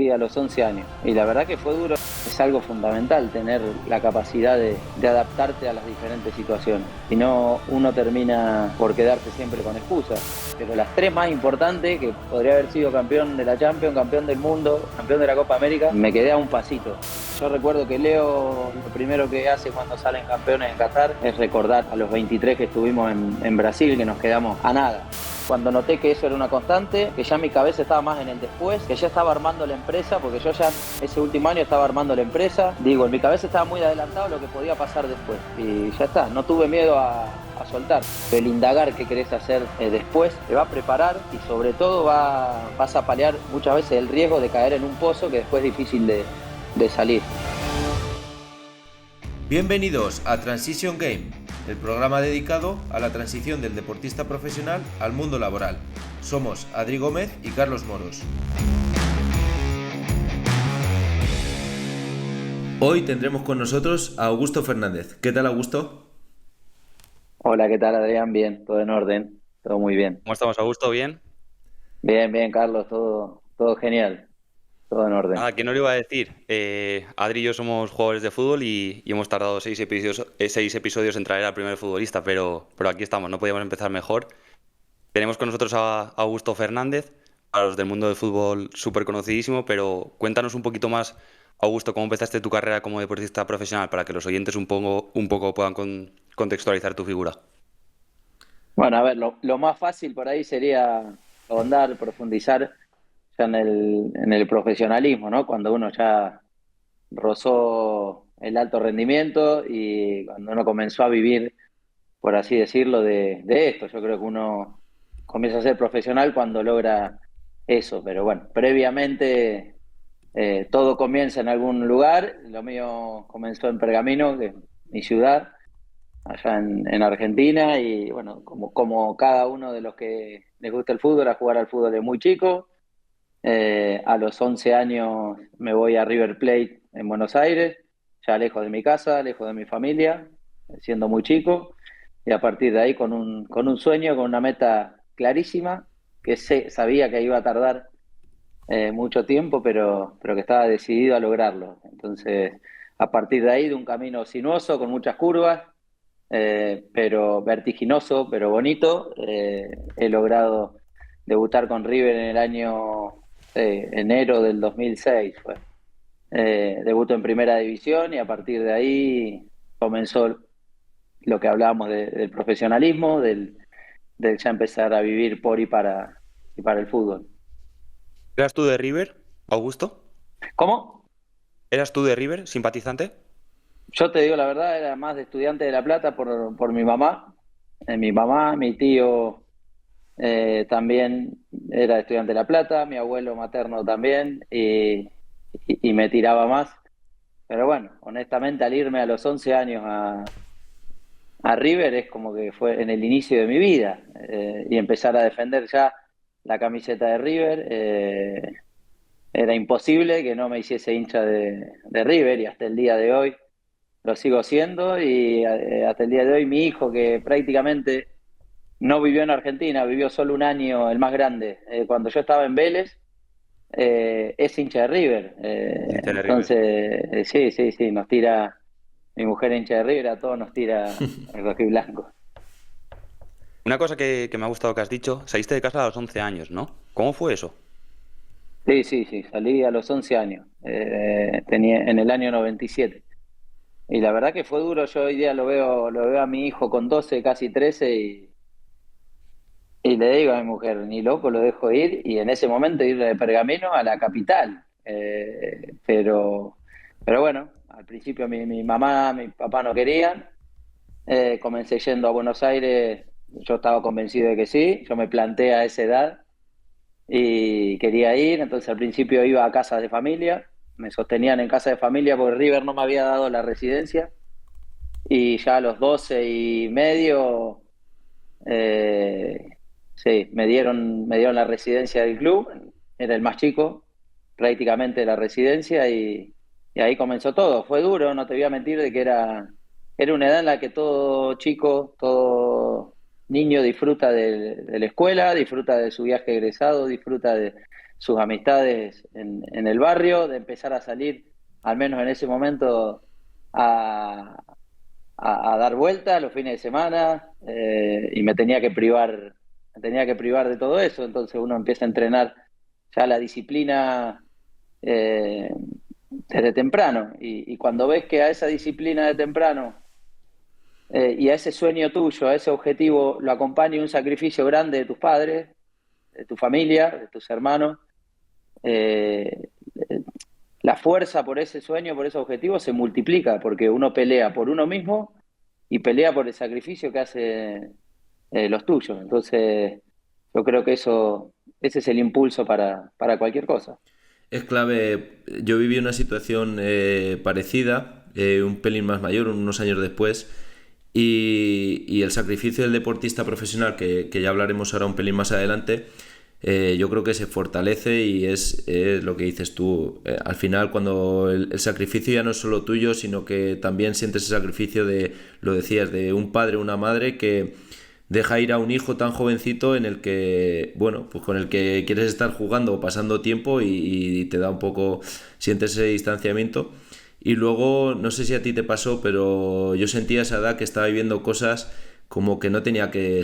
salí a los 11 años y la verdad que fue duro. Es algo fundamental tener la capacidad de adaptarte a las diferentes situaciones. Si no, uno termina por quedarse siempre con excusas. Pero las tres más importantes, que podría haber sido campeón de la Champions, campeón del mundo, campeón de la Copa América, me quedé a un pasito. Yo recuerdo que Leo lo primero que hace cuando salen campeones en Qatar es recordar a los 23 que estuvimos en Brasil, que nos quedamos a nada. Cuando noté que eso era una constante, que ya mi cabeza estaba más en el después, que ya estaba armando la empresa, porque yo ya ese último año estaba armando la empresa, digo, en mi cabeza estaba muy adelantado a lo que podía pasar después. Y ya está, no tuve miedo a soltar. El indagar qué querés hacer después te va a preparar y sobre todo vas a paliar muchas veces el riesgo de caer en un pozo que después es difícil de salir. Bienvenidos a Transition Game, el programa dedicado a la transición del deportista profesional al mundo laboral. Somos Adri Gómez y Carlos Moros. Hoy tendremos con nosotros a Augusto Fernández. ¿Qué tal, Augusto? Hola, ¿qué tal, Adrián? Bien, todo en orden, todo muy bien. ¿Cómo estamos, Augusto? ¿Bien? Bien, Carlos, todo genial, todo en orden. Nada, ¿quién no lo iba a decir? Adri y yo somos jugadores de fútbol y hemos tardado 6 episodios en traer al primer futbolista, pero aquí estamos, no podíamos empezar mejor. Tenemos con nosotros a Augusto Fernández, a los del mundo del fútbol súper conocidísimo, pero cuéntanos un poquito más, Augusto, cómo empezaste tu carrera como deportista profesional, para que los oyentes un poco puedan contextualizar tu figura. Bueno, a ver, lo más fácil por ahí sería ahondar, profundizar ya en el profesionalismo, ¿no? Cuando uno ya rozó el alto rendimiento y cuando uno comenzó a vivir, por así decirlo, de esto. Yo creo que uno comienza a ser profesional cuando logra eso, pero bueno, previamente todo comienza en algún lugar. Lo mío comenzó en Pergamino, que es mi ciudad, allá en Argentina, y bueno, como cada uno de los que les gusta el fútbol, a jugar al fútbol de muy chico. A los 11 años me voy a River Plate en Buenos Aires, ya lejos de mi casa, lejos de mi familia, siendo muy chico, y a partir de ahí con un sueño, con una meta clarísima, que sabía que iba a tardar mucho tiempo, pero que estaba decidido a lograrlo. Entonces, a partir de ahí, de un camino sinuoso, con muchas curvas, pero vertiginoso, pero bonito, he logrado debutar con River en el año enero del 2006 fue. Debuto en primera división y a partir de ahí comenzó lo que hablábamos del profesionalismo, del ya empezar a vivir por y para el fútbol. ¿Eras tú de River, Augusto? ¿Cómo? ¿Eras tú de River, simpatizante? Yo te digo la verdad, era más de Estudiante de La Plata por mi mamá. Mi tío también era estudiante de La Plata, mi abuelo materno también, y me tiraba más. Pero bueno, honestamente, al irme a los 11 años a River es como que fue en el inicio de mi vida, y empezar a defender ya la camiseta de River. Era imposible que no me hiciese hincha de River y hasta el día de hoy lo sigo siendo y hasta el día de hoy mi hijo, que prácticamente no vivió en Argentina, vivió solo un año, el más grande, cuando yo estaba en Vélez, es hincha de River. Hincha de River. Entonces, sí, nos tira, mi mujer hincha de River, a todos nos tira el rojo y blanco. Una cosa que me ha gustado que has dicho, saliste de casa a los 11 años, ¿no? ¿Cómo fue eso? Sí, salí a los 11 años, tenía en el año 97. Y la verdad que fue duro. Yo hoy día lo veo a mi hijo con 12 casi 13, y le digo a mi mujer, ni loco lo dejo ir, y en ese momento ir de Pergamino a la capital. Pero bueno, al principio mi mamá, mi papá no querían. Comencé yendo a Buenos Aires, yo estaba convencido de que sí, yo me planté a esa edad y quería ir. Entonces al principio iba a casas de familia, me sostenían en casa de familia porque River no me había dado la residencia, y ya a los 12 y medio, eh, sí, me dieron la residencia del club. Era el más chico prácticamente de la residencia, y ahí comenzó todo. Fue duro, no te voy a mentir, de que era una edad en la que todo chico, todo niño disfruta de la escuela, disfruta de su viaje egresado, disfruta sus amistades en el barrio, de empezar a salir, al menos en ese momento, a, a dar vueltas los fines de semana, y me tenía que privar de todo eso. Entonces uno empieza a entrenar ya la disciplina, eh, desde temprano, y cuando ves que a esa disciplina de temprano, y a ese sueño tuyo, a ese objetivo, lo acompaña un sacrificio grande de tus padres, de tu familia, de tus hermanos, eh, la fuerza por ese sueño, por ese objetivo se multiplica, porque uno pelea por uno mismo y pelea por el sacrificio que hace, los tuyos. Entonces, yo creo que ese es el impulso para cualquier cosa. Es clave. Yo viví una situación parecida, un pelín más mayor, unos años después, y el sacrificio del deportista profesional, que ya hablaremos ahora un pelín más adelante, yo creo que se fortalece y es lo que dices tú. Al final, cuando el sacrificio ya no es solo tuyo, sino que también sientes el sacrificio de, lo decías, de un padre o una madre que deja ir a un hijo tan jovencito en el que, bueno, pues con el que quieres estar jugando o pasando tiempo y te da un poco, sientes ese distanciamiento. Y luego, no sé si a ti te pasó, pero yo sentía a esa edad que estaba viviendo cosas como que no tenía que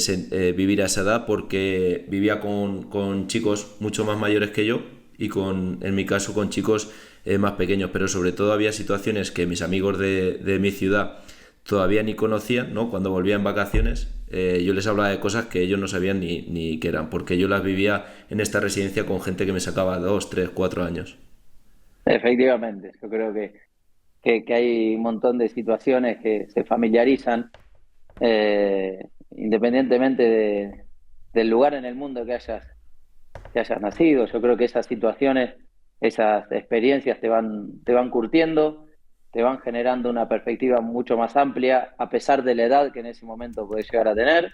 vivir a esa edad porque vivía con chicos mucho más mayores que yo y en mi caso con chicos más pequeños, pero sobre todo había situaciones que mis amigos de mi ciudad todavía ni conocían, ¿no? Cuando volvía en vacaciones, yo les hablaba de cosas que ellos no sabían ni qué eran, porque yo las vivía en esta residencia con gente que me sacaba 2, 3, 4 años. Efectivamente, yo creo que hay un montón de situaciones que se familiarizan, independientemente del lugar en el mundo que hayas nacido. Yo creo que esas situaciones, esas experiencias te van curtiendo, te van generando una perspectiva mucho más amplia, a pesar de la edad que en ese momento puedes llegar a tener,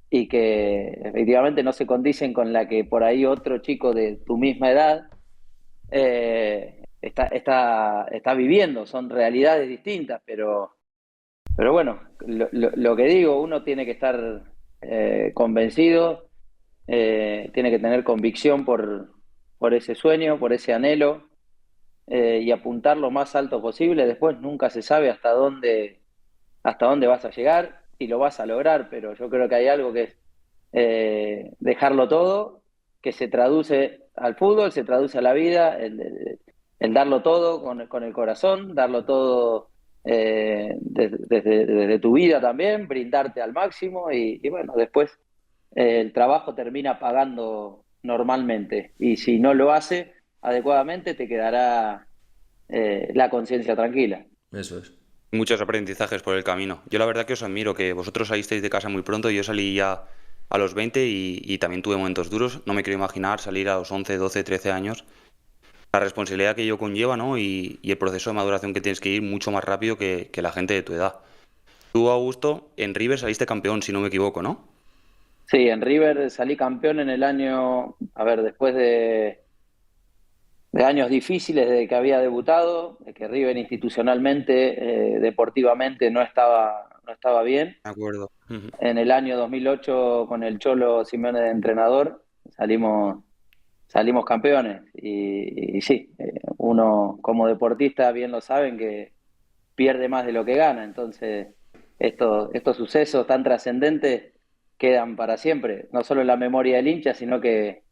y que efectivamente no se condicen con la que por ahí otro chico de tu misma edad, está viviendo. Son realidades distintas, pero bueno, lo que digo, uno tiene que estar, convencido, tiene que tener convicción por ese sueño, por ese anhelo, y apuntar lo más alto posible. Después nunca se sabe hasta dónde vas a llegar y lo vas a lograr, pero yo creo que hay algo que es, dejarlo todo, que se traduce al fútbol, se traduce a la vida, el darlo todo con el corazón, darlo todo, desde tu vida también, brindarte al máximo, y bueno, después, el trabajo termina pagando normalmente, y si no lo hace adecuadamente te quedará, la conciencia tranquila. Eso es. Muchos aprendizajes por el camino. Yo la verdad que os admiro, que vosotros salisteis de casa muy pronto, yo salí ya a los 20 y también tuve momentos duros. No me quiero imaginar salir a los 11, 12, 13 años. La responsabilidad que ello conlleva, ¿no? Y el proceso de maduración que tienes que ir mucho más rápido que la gente de tu edad. Tú, Augusto, en River saliste campeón, si no me equivoco, ¿no? Sí, en River salí campeón en el año, a ver, después de años difíciles desde que había debutado, de que River institucionalmente, deportivamente no estaba bien. De acuerdo. Ujú. En el año 2008, con el Cholo Simeone de entrenador, salimos campeones. Y sí, uno como deportista bien lo saben, que pierde más de lo que gana. Entonces, estos sucesos tan trascendentes quedan para siempre, no solo en la memoria del hincha, sino que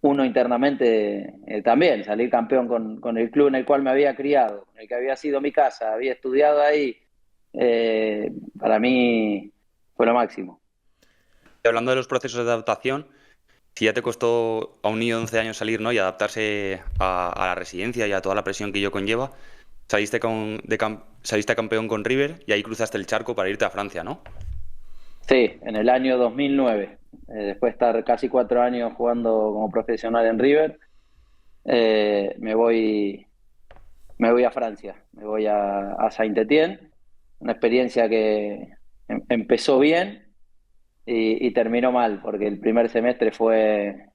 uno internamente, también. Salir campeón con el club en el cual me había criado, en el que había sido mi casa, había estudiado ahí, para mí fue lo máximo. Y hablando de los procesos de adaptación, si ya te costó a un niño de 11 años salir, ¿no? Y adaptarse a la residencia y a toda la presión que ello conlleva, saliste campeón con River y ahí cruzaste el charco para irte a Francia, ¿no? Sí, en el año 2009, después de estar casi 4 años jugando como profesional en River, me voy a Francia, me voy a Saint-Étienne, una experiencia que empezó bien y terminó mal, porque el primer semestre fue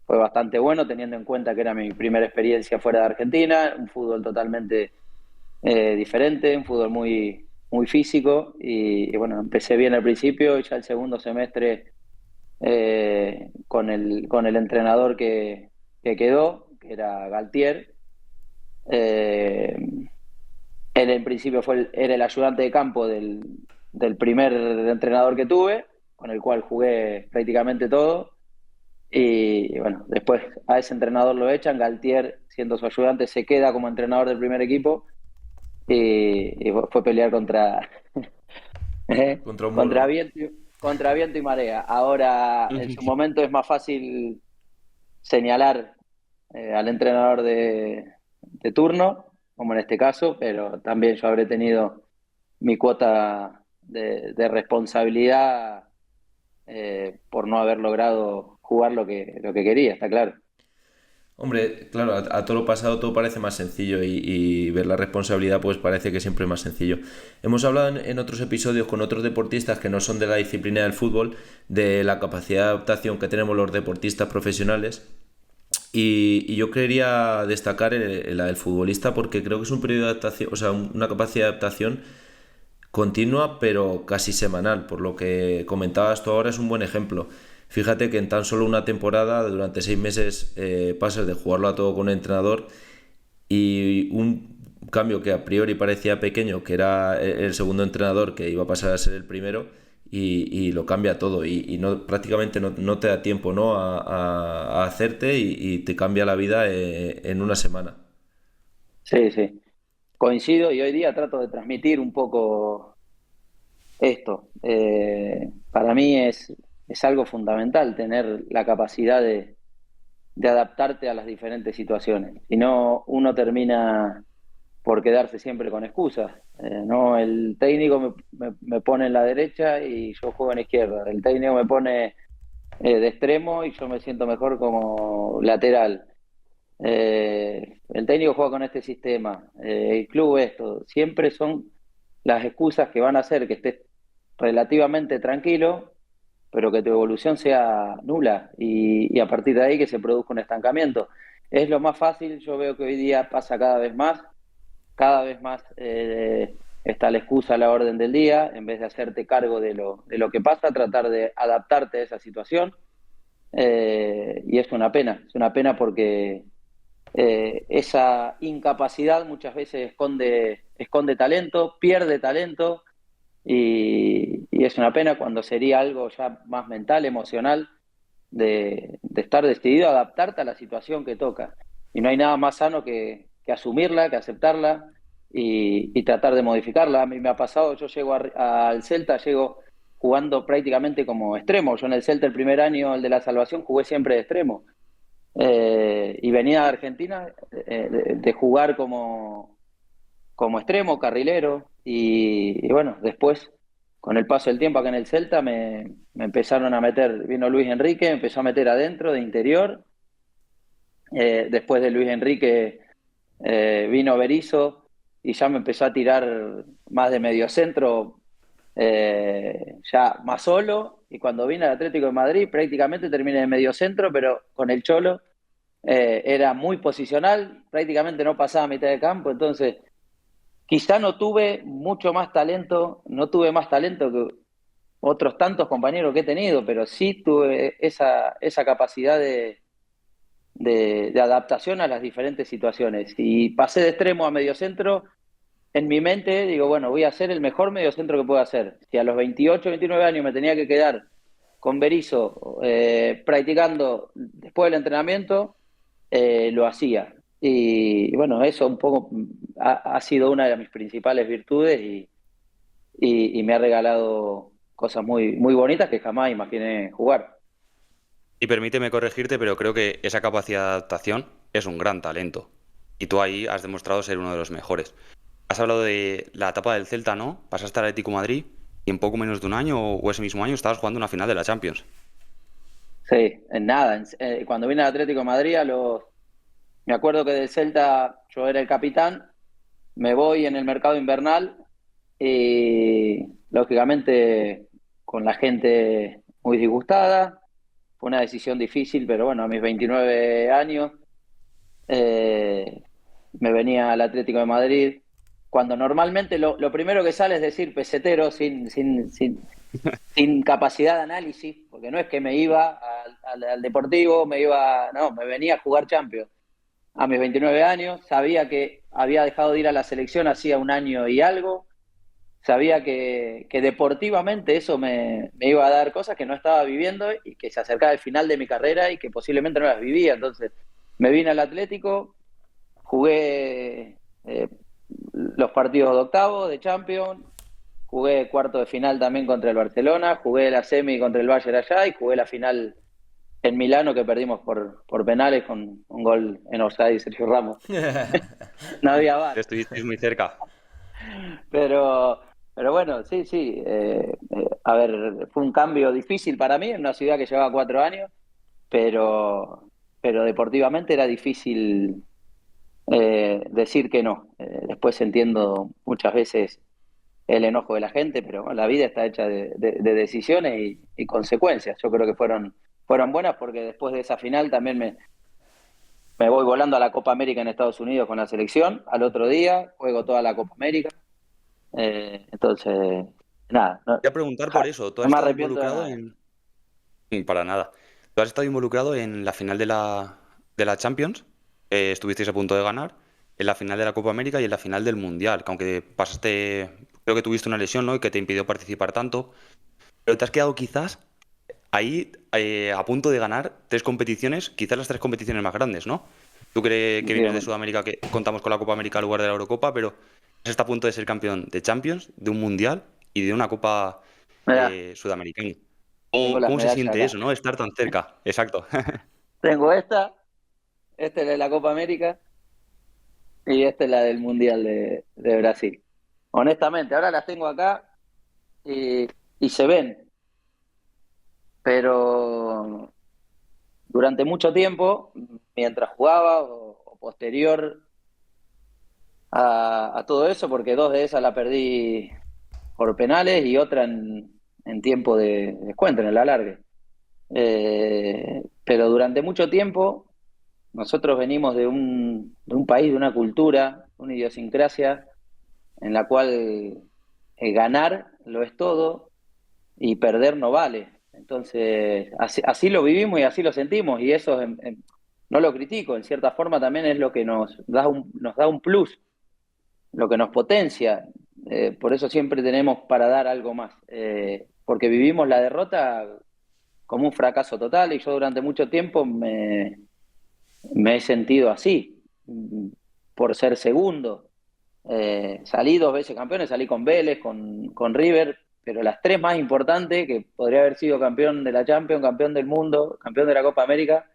bastante bueno, teniendo en cuenta que era mi primera experiencia fuera de Argentina, un fútbol totalmente, diferente, un fútbol muy, muy físico, y bueno, empecé bien al principio, y ya el segundo semestre, con el entrenador que quedó, que era Galtier. Eh, Él en principio era el ayudante de campo del primer entrenador que tuve, con el cual jugué prácticamente todo. Y bueno, después a ese entrenador lo echan, Galtier, siendo su ayudante, se queda como entrenador del primer equipo y fue a pelear Contra un muro, contra ¿no? viento, contra viento y marea. Ahora, en su momento es más fácil señalar al entrenador de turno, como en este caso, pero también yo habré tenido mi cuota de responsabilidad por no haber logrado jugar lo que quería, está claro. Hombre, claro, a todo lo pasado todo parece más sencillo y ver la responsabilidad pues parece que siempre es más sencillo. Hemos hablado en otros episodios con otros deportistas que no son de la disciplina del fútbol, de la capacidad de adaptación que tenemos los deportistas profesionales y yo quería destacar la del futbolista porque creo que es un periodo de adaptación, o sea, una capacidad de adaptación continua pero casi semanal, por lo que comentabas tú ahora es un buen ejemplo. Fíjate que en tan solo una temporada, durante 6 meses, pasas de jugarlo a todo con un entrenador y un cambio que a priori parecía pequeño, que era el segundo entrenador que iba a pasar a ser el primero, y lo cambia todo y no, prácticamente no te da tiempo, ¿no? a hacerte y te cambia la vida en una semana. Sí, sí, coincido y hoy día trato de transmitir un poco esto. Para mí es algo fundamental tener la capacidad de adaptarte a las diferentes situaciones. Si no, uno termina por quedarse siempre con excusas. No, el técnico me pone en la derecha y yo juego en la izquierda. El técnico me pone de extremo y yo me siento mejor como lateral. El técnico juega con este sistema, el club esto. Siempre son las excusas que van a hacer que estés relativamente tranquilo, pero que tu evolución sea nula y a partir de ahí que se produzca un estancamiento. Es lo más fácil, yo veo que hoy día pasa cada vez más está la excusa a la orden del día, en vez de hacerte cargo de lo que pasa, tratar de adaptarte a esa situación. Y es una pena porque esa incapacidad muchas veces esconde talento, pierde talento y es una pena cuando sería algo ya más mental, emocional, de estar decidido a adaptarte a la situación que toca. Y no hay nada más sano que asumirla, que aceptarla y tratar de modificarla. A mí me ha pasado, yo llego al Celta, llego jugando prácticamente como extremo. Yo en el Celta el primer año, el de la salvación, jugué siempre de extremo. Y venía de Argentina de jugar como extremo, carrilero, y bueno, después, con el paso del tiempo acá en el Celta, me empezaron a meter, vino Luis Enrique, me empezó a meter adentro de interior, después de Luis Enrique vino Berizzo y ya me empezó a tirar más de mediocentro, ya más solo, y cuando vine al Atlético de Madrid prácticamente terminé de mediocentro, pero con el Cholo era muy posicional, prácticamente no pasaba a mitad de campo, entonces quizá no tuve mucho más talento, no tuve más talento que otros tantos compañeros que he tenido, pero sí tuve esa capacidad de adaptación a las diferentes situaciones. Y pasé de extremo a mediocentro, en mi mente digo, bueno, voy a ser el mejor mediocentro que puedo hacer. Si a los 28, 29 años me tenía que quedar con Berizzo practicando después del entrenamiento, lo hacía. Y bueno, eso un poco ha sido una de mis principales virtudes y me ha regalado cosas muy, muy bonitas que jamás imaginé jugar. Y permíteme corregirte, pero creo que esa capacidad de adaptación es un gran talento. Y tú ahí has demostrado ser uno de los mejores. Has hablado de la etapa del Celta, ¿no? Pasaste al Atlético de Madrid y en poco menos de un año o ese mismo año estabas jugando una final de la Champions. Sí, en nada. Cuando vine al Atlético de Madrid, me acuerdo que del Celta yo era el capitán, me voy en el mercado invernal y lógicamente con la gente muy disgustada. Fue una decisión difícil, pero bueno, a mis 29 años eh, me venía al Atlético de Madrid, cuando normalmente lo primero que sale es decir pesetero, sin sin capacidad de análisis, porque no es que me iba al Deportivo, no, me venía a jugar Champions a mis 29 años, sabía que había dejado de ir a la selección hacía un año y algo, sabía que deportivamente eso me iba a dar cosas que no estaba viviendo y que se acercaba el final de mi carrera y que posiblemente no las vivía. Entonces me vine al Atlético, jugué los partidos de octavo, de Champions, jugué cuarto de final también contra el Barcelona, jugué la semi contra el Bayern allá y jugué la final en Milano que perdimos por penales con un gol en offside de Sergio Ramos. No había VAR. Estuvisteis muy cerca. Pero, pero bueno, sí, sí. A ver, fue un cambio difícil para mí en una ciudad que llevaba 4 años, pero, pero deportivamente era difícil decir que no. Después entiendo muchas veces el enojo de la gente, pero bueno, la vida está hecha de decisiones y consecuencias. Yo creo que fueron buenas porque después de esa final también me voy volando a la Copa América en Estados Unidos con la selección. Al otro día juego toda la Copa América. Entonces, nada, no, Voy a preguntar por eso. ¿Tú has no me estado arrepiento de involucrado nada. en...? Para nada. ¿Tú has estado involucrado en la final de la Champions? Estuvisteis a punto de ganar, en la final de la Copa América y en la final del Mundial, que aunque pasaste, creo que tuviste una lesión, ¿no? Y que te impidió participar tanto, pero te has quedado quizás ahí a punto de ganar tres competiciones, quizás las tres competiciones más grandes, ¿no? Tú que vienes de Digamos. Sudamérica, que contamos con la Copa América en lugar de la Eurocopa, pero estás a punto de ser campeón de Champions, de un Mundial y de una Copa Mirá, sudamericana. tengo ¿Cómo, las cómo se medallas siente acá. eso, no? Estar tan cerca. Exacto. Tengo esta es la de la Copa América y esta es la del Mundial de Brasil. Honestamente, ahora las tengo acá y, y se ven, pero durante mucho tiempo, mientras jugaba o posterior a todo eso, porque dos de esas la perdí por penales y otra en tiempo de descuento, en el alargue. Pero durante mucho tiempo nosotros venimos de un país, de una cultura, una idiosincrasia en la cual ganar lo es todo y perder no vale. Entonces, así lo vivimos y así lo sentimos y eso no lo critico, en cierta forma también es lo que nos da un plus, lo que nos potencia. Por eso siempre tenemos para dar algo más, porque vivimos la derrota como un fracaso total y yo durante mucho tiempo me he sentido así, por ser segundo. Salí 2 veces campeones, salí con Vélez, con River, pero las tres más importantes, que podría haber sido campeón de la Champions, campeón del mundo, campeón de la Copa América,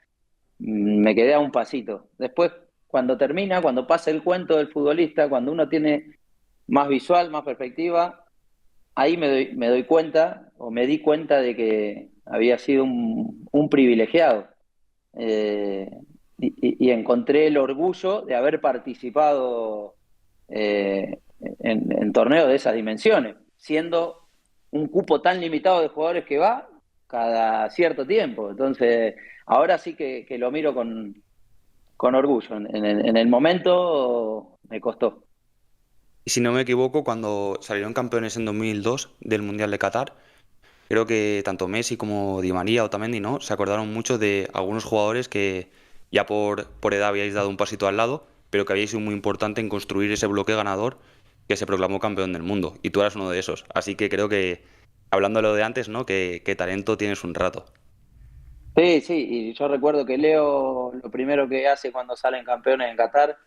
me quedé a un pasito. Después, cuando pasa el cuento del futbolista, cuando uno tiene más visual, más perspectiva, ahí me doy cuenta, o me di cuenta de que había sido un privilegiado. Eh, y encontré el orgullo de haber participado en torneos de esas dimensiones, siendo un cupo tan limitado de jugadores que va cada cierto tiempo. Entonces, ahora sí que lo miro con orgullo. En el momento me costó. Y si no me equivoco, cuando salieron campeones en 2002 del Mundial de Qatar, creo que tanto Messi como Di María o Otamendi, ¿no? Se acordaron mucho de algunos jugadores que ya por edad habíais dado un pasito al lado, pero que habíais sido muy importante en construir ese bloque ganador que se proclamó campeón del mundo. Y tú eras uno de esos. Así que creo que, hablando de lo de antes, ¿no? Que talento tienes un rato. Sí, sí, y yo recuerdo que Leo lo primero que hace cuando salen campeones en Qatar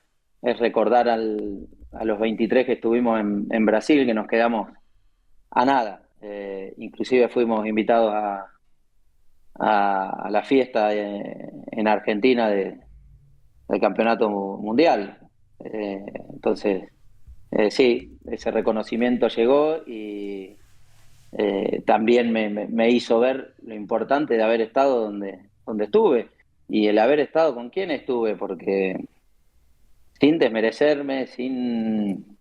es recordar a los 23 que estuvimos en Brasil, que nos quedamos a nada. Inclusive fuimos invitados a la fiesta en Argentina del Campeonato Mundial. Entonces, sí, ese reconocimiento llegó y también me hizo ver lo importante de haber estado donde estuve y el haber estado con quien estuve, porque sin desmerecerme, sin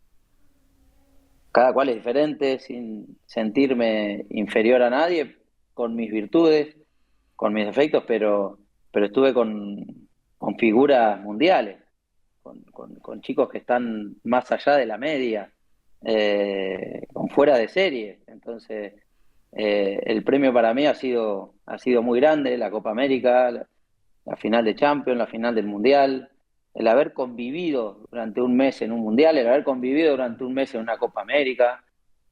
cada cual es diferente, sin sentirme inferior a nadie, con mis virtudes, con mis defectos, pero estuve con figuras mundiales, con chicos que están más allá de la media, con fuera de serie. Entonces, el premio para mí ha sido muy grande, la Copa América, la final de Champions, la final del Mundial, el haber convivido durante un mes en un Mundial, el haber convivido durante un mes en una Copa América,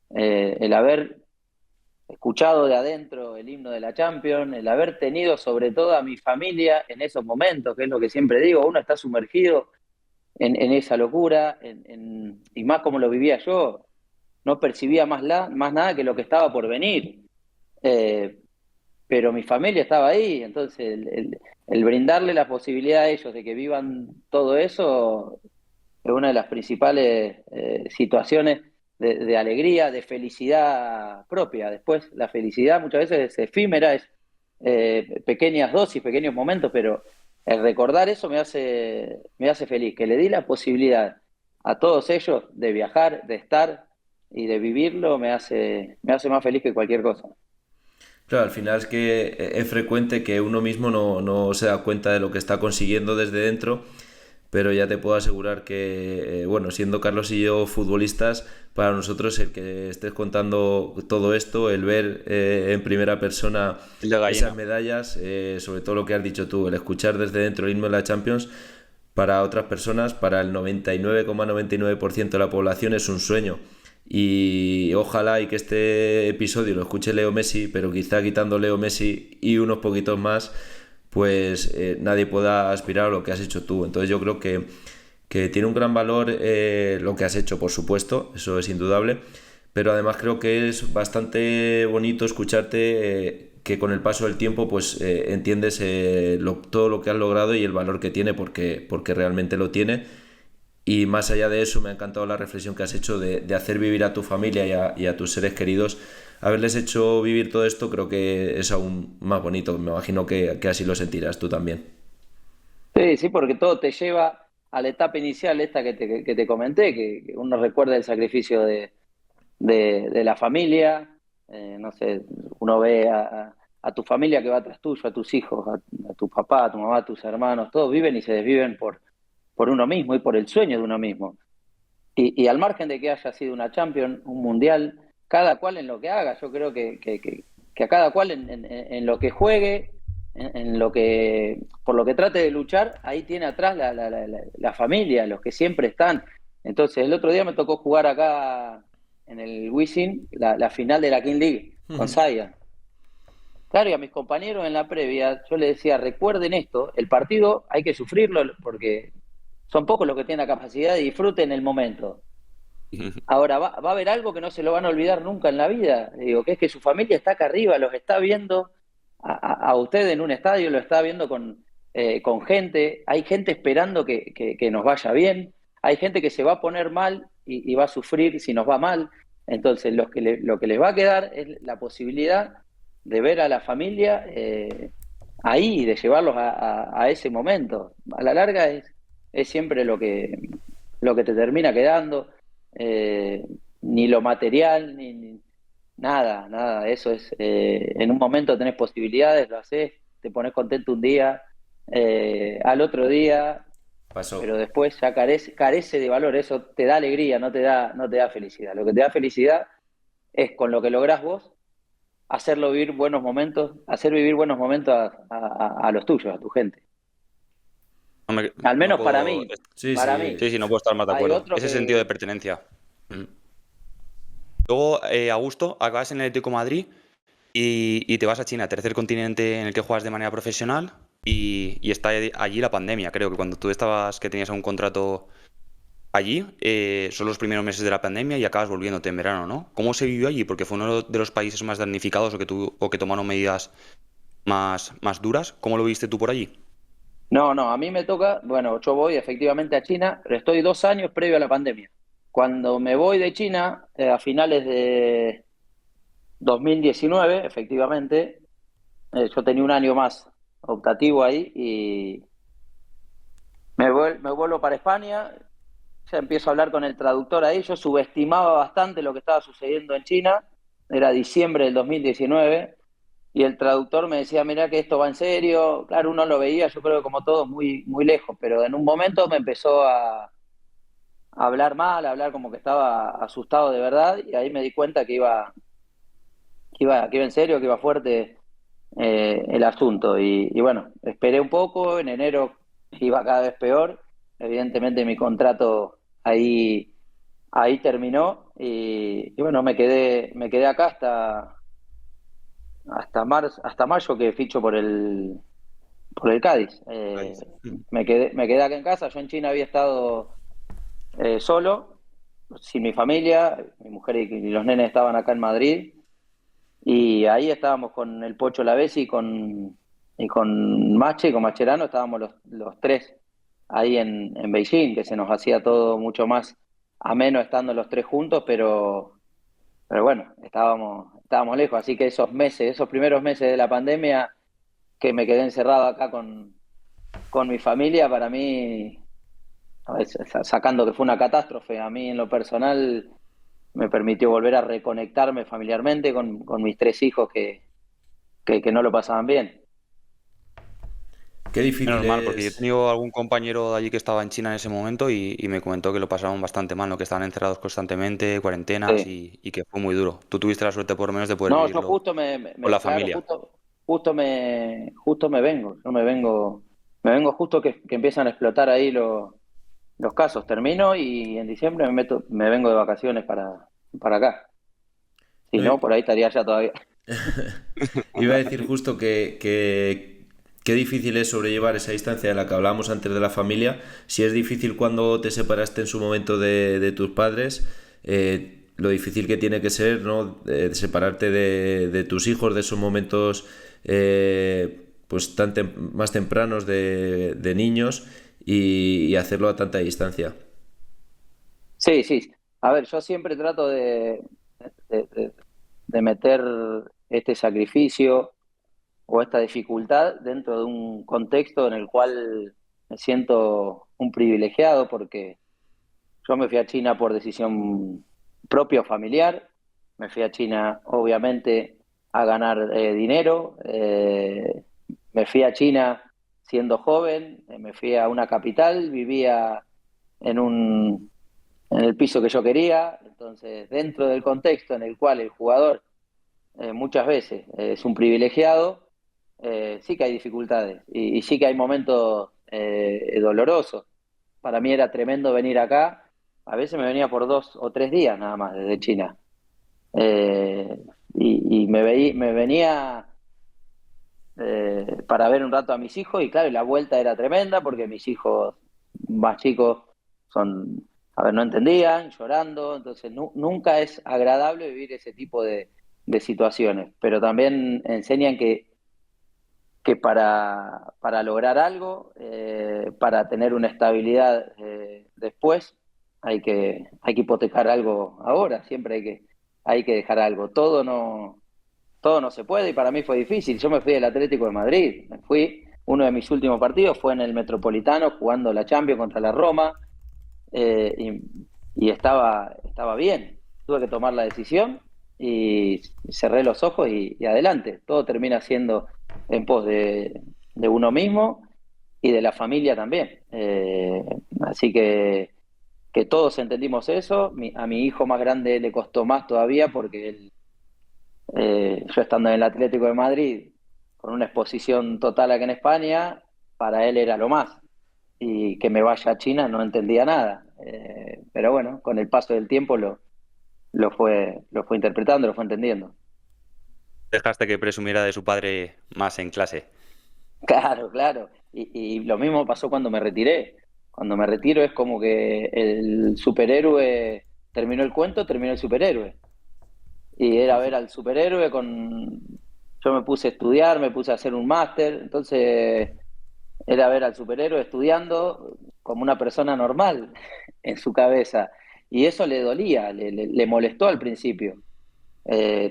el haber escuchado de adentro el himno de la Champions, el haber tenido sobre todo a mi familia en esos momentos, que es lo que siempre digo, uno está sumergido en esa locura, y más como lo vivía yo, no percibía más nada que lo que estaba por venir. Eh, pero mi familia estaba ahí, entonces el brindarle la posibilidad a ellos de que vivan todo eso es una de las principales situaciones de alegría, de felicidad propia. Después, la felicidad muchas veces es efímera, es pequeñas dosis, pequeños momentos, pero el recordar eso me hace feliz, que le di la posibilidad a todos ellos de viajar, de estar y de vivirlo, me hace más feliz que cualquier cosa. Claro, al final es que es frecuente que uno mismo no se da cuenta de lo que está consiguiendo desde dentro, pero ya te puedo asegurar que, bueno, siendo Carlos y yo futbolistas, para nosotros el que estés contando todo esto, el ver en primera persona El de esas gallina. medallas, sobre todo lo que has dicho tú, el escuchar desde dentro el himno de la Champions, para otras personas, para el 99,99% de la población es un sueño. Y ojalá y que este episodio lo escuche Leo Messi, pero quizá quitando Leo Messi y unos poquitos más, pues nadie pueda aspirar a lo que has hecho tú. Entonces yo creo que tiene un gran valor lo que has hecho, por supuesto, eso es indudable, pero además creo que es bastante bonito escucharte, que con el paso del tiempo pues entiendes todo lo que has logrado y el valor que tiene, porque realmente lo tiene. Y más allá de eso, me ha encantado la reflexión que has hecho de hacer vivir a tu familia y a tus seres queridos. Haberles hecho vivir todo esto creo que es aún más bonito. Me imagino que así lo sentirás tú también. Sí, sí, porque todo te lleva a la etapa inicial esta que te comenté, que uno recuerda el sacrificio de la familia, no sé, uno ve a tu familia que va atrás tuyo, a tus hijos, a tu papá, a tu mamá, a tus hermanos, todos viven y se desviven por uno mismo y por el sueño de uno mismo. Y al margen de que haya sido una Champions, un Mundial, cada cual en lo que haga, yo creo que a cada cual en lo que juegue, por lo que trate de luchar, ahí tiene atrás la familia, los que siempre están. Entonces, el otro día me tocó jugar acá en el Wizzing la final de la King League con Zaya. Claro, y a mis compañeros en la previa, yo les decía, recuerden esto, el partido hay que sufrirlo porque son pocos los que tienen la capacidad de disfrute en el momento. Ahora, va a haber algo que no se lo van a olvidar nunca en la vida, digo, que es que su familia está acá arriba, los está viendo a usted en un estadio, lo está viendo con gente, hay gente esperando que nos vaya bien, hay gente que se va a poner mal y va a sufrir si nos va mal. Entonces, lo que les va a quedar es la posibilidad de ver a la familia ahí, de llevarlos a ese momento. A la larga es siempre lo que te termina quedando, eh, ni lo material, ni nada, nada. Eso es, en un momento tenés posibilidades, lo haces, te pones contento un día, al otro día, Pasó. pero después ya carece de valor. Eso te da alegría, no te da felicidad. Lo que te da felicidad es con lo que lográs vos hacerlo vivir buenos momentos, hacer vivir buenos momentos a los tuyos, a tu gente. Al No menos para puedo. mí, Sí, para sí. mí. Sí, sí, no puedo estar más de Hay acuerdo. otros Ese sentido de que, pertenencia. Mm. Luego, Augusto, acabas en el Atlético de Madrid y te vas a China, tercer continente en el que juegas de manera profesional, y está allí la pandemia. Creo que cuando tú estabas, que tenías un contrato allí, son los primeros meses de la pandemia y acabas volviéndote en verano, ¿no? ¿Cómo se vivió allí? Porque fue uno de los países más damnificados o que tomaron medidas más duras. ¿Cómo lo viste tú por allí? no, no, a mí me toca, bueno, yo voy efectivamente a China, pero estoy 2 años previo a la pandemia. Cuando me voy de China, a finales de 2019, efectivamente, yo tenía un año más optativo ahí y me vuelvo para España, ya empiezo a hablar con el traductor ahí, yo subestimaba bastante lo que estaba sucediendo en China, era diciembre del 2019, y el traductor me decía, mira que esto va en serio, claro, uno lo veía, yo creo que como todos, muy, muy lejos, pero en un momento me empezó a hablar mal, a hablar como que estaba asustado de verdad, y ahí me di cuenta que que iba en serio, que iba fuerte el asunto. Y bueno, esperé un poco, en enero iba cada vez peor. Evidentemente mi contrato ahí terminó y bueno, me quedé acá hasta mayo que ficho por el Cádiz. Ahí. Me quedé acá en casa. Yo en China había estado solo, sin mi familia. Mi mujer y los nenes estaban acá en Madrid. Y ahí estábamos con el Pocho Lavezzi y con Mache, con Mascherano, estábamos los tres ahí en Beijing, que se nos hacía todo mucho más ameno estando los tres juntos, pero bueno, estábamos lejos. Así que esos primeros meses de la pandemia que me quedé encerrado acá con mi familia, para mí, a ver, sacando que fue una catástrofe, a mí en lo personal me permitió volver a reconectarme familiarmente con mis tres hijos que no lo pasaban bien. Qué difícil Menos mal, porque yo he es. tenido algún compañero de allí que estaba en China en ese momento y me comentó que lo pasaban bastante mal, ¿no? Que estaban encerrados constantemente, cuarentenas Sí. y que fue muy duro. Tú tuviste la suerte por lo menos de poder No, yo vivirlo justo con la claro, familia. justo me vengo. Yo me vengo justo que empiezan a explotar ahí los casos. Termino y en diciembre me vengo de vacaciones para acá. Si No, no, por ahí estaría ya todavía. iba a decir justo que qué difícil es sobrellevar esa distancia de la que hablábamos antes de la familia. Si es difícil cuando te separaste en su momento de tus padres, lo difícil que tiene que ser, ¿no? Separarte de tus hijos, de esos momentos pues más tempranos de niños y hacerlo a tanta distancia. Sí, sí. A ver, yo siempre trato de, de meter este sacrificio o esta dificultad dentro de un contexto en el cual me siento un privilegiado porque yo me fui a China por decisión propia o familiar. Me fui a China, obviamente, a ganar dinero. Me fui a China siendo joven. Me fui a una capital. Vivía en en el piso que yo quería. Entonces, dentro del contexto en el cual el jugador muchas veces es un privilegiado, sí que hay dificultades y sí que hay momentos dolorosos. Para mí era tremendo venir acá. A veces me venía por 2 o 3 días nada más desde China. Y me venía para ver un rato a mis hijos y claro, y la vuelta era tremenda porque mis hijos más chicos son, a ver, no entendían, llorando, entonces nunca es agradable vivir ese tipo de situaciones, pero también enseñan que para lograr algo, para tener una estabilidad después, hay que hipotecar algo ahora, siempre hay que dejar algo. Todo no se puede y para mí fue difícil. Yo me fui del Atlético de Madrid, uno de mis últimos partidos fue en el Metropolitano jugando la Champions contra la Roma eh, y estaba bien. Tuve que tomar la decisión y cerré los ojos y adelante. Todo termina siendo en pos de uno mismo y de la familia también. Así que todos entendimos eso. A mi hijo más grande le costó más todavía porque yo estando en el Atlético de Madrid, con una exposición total aquí en España, para él era lo más. Y que me vaya a China no entendía nada. Pero bueno, con el paso del tiempo lo fue interpretando, lo fue entendiendo. Dejaste que presumiera de su padre más en clase. Claro, claro. Y lo mismo pasó cuando me retiré. Cuando me retiro es como que el superhéroe terminó el cuento, terminó el superhéroe. Y era ver al superhéroe con... Yo me puse a estudiar, me puse a hacer un máster, entonces era ver al superhéroe estudiando como una persona normal en su cabeza. Y eso le dolía, le molestó al principio.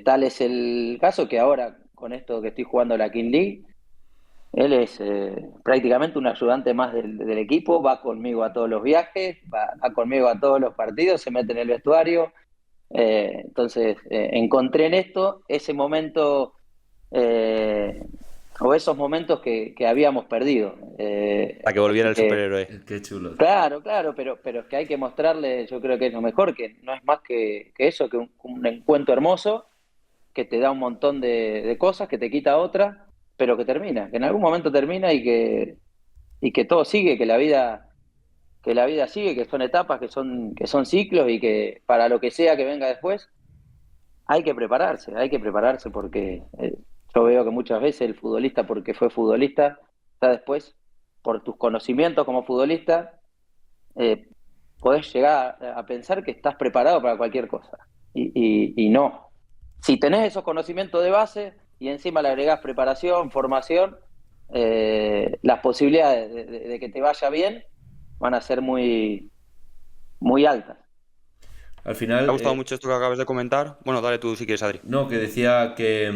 Tal es el caso que ahora, con esto que estoy jugando la King League, él es prácticamente un ayudante más del equipo, va conmigo a todos los viajes, va conmigo a todos los partidos, se mete en el vestuario. Entonces, encontré en esto ese momento eh, o esos momentos que habíamos perdido. Para que volviera Así el que, superhéroe. Qué chulo. claro, claro, pero es que hay que mostrarle, yo creo que es lo mejor, que no es más que eso, que un encuentro hermoso que te da un montón de cosas, que te quita otras, pero que termina, que en algún momento termina y que todo sigue, que la vida sigue, que son etapas, que son ciclos y que para lo que sea que venga después, hay que prepararse porque yo veo que muchas veces el futbolista, porque fue futbolista, está después, por tus conocimientos como futbolista, eh, podés llegar a pensar que estás preparado para cualquier cosa. Y no. Si tenés esos conocimientos de base y encima le agregás preparación, formación, las posibilidades de que te vaya bien van a ser muy altas. Al Me ha final, gustado mucho esto que acabas de comentar. Bueno, dale tú si quieres, Adri. no, que decía que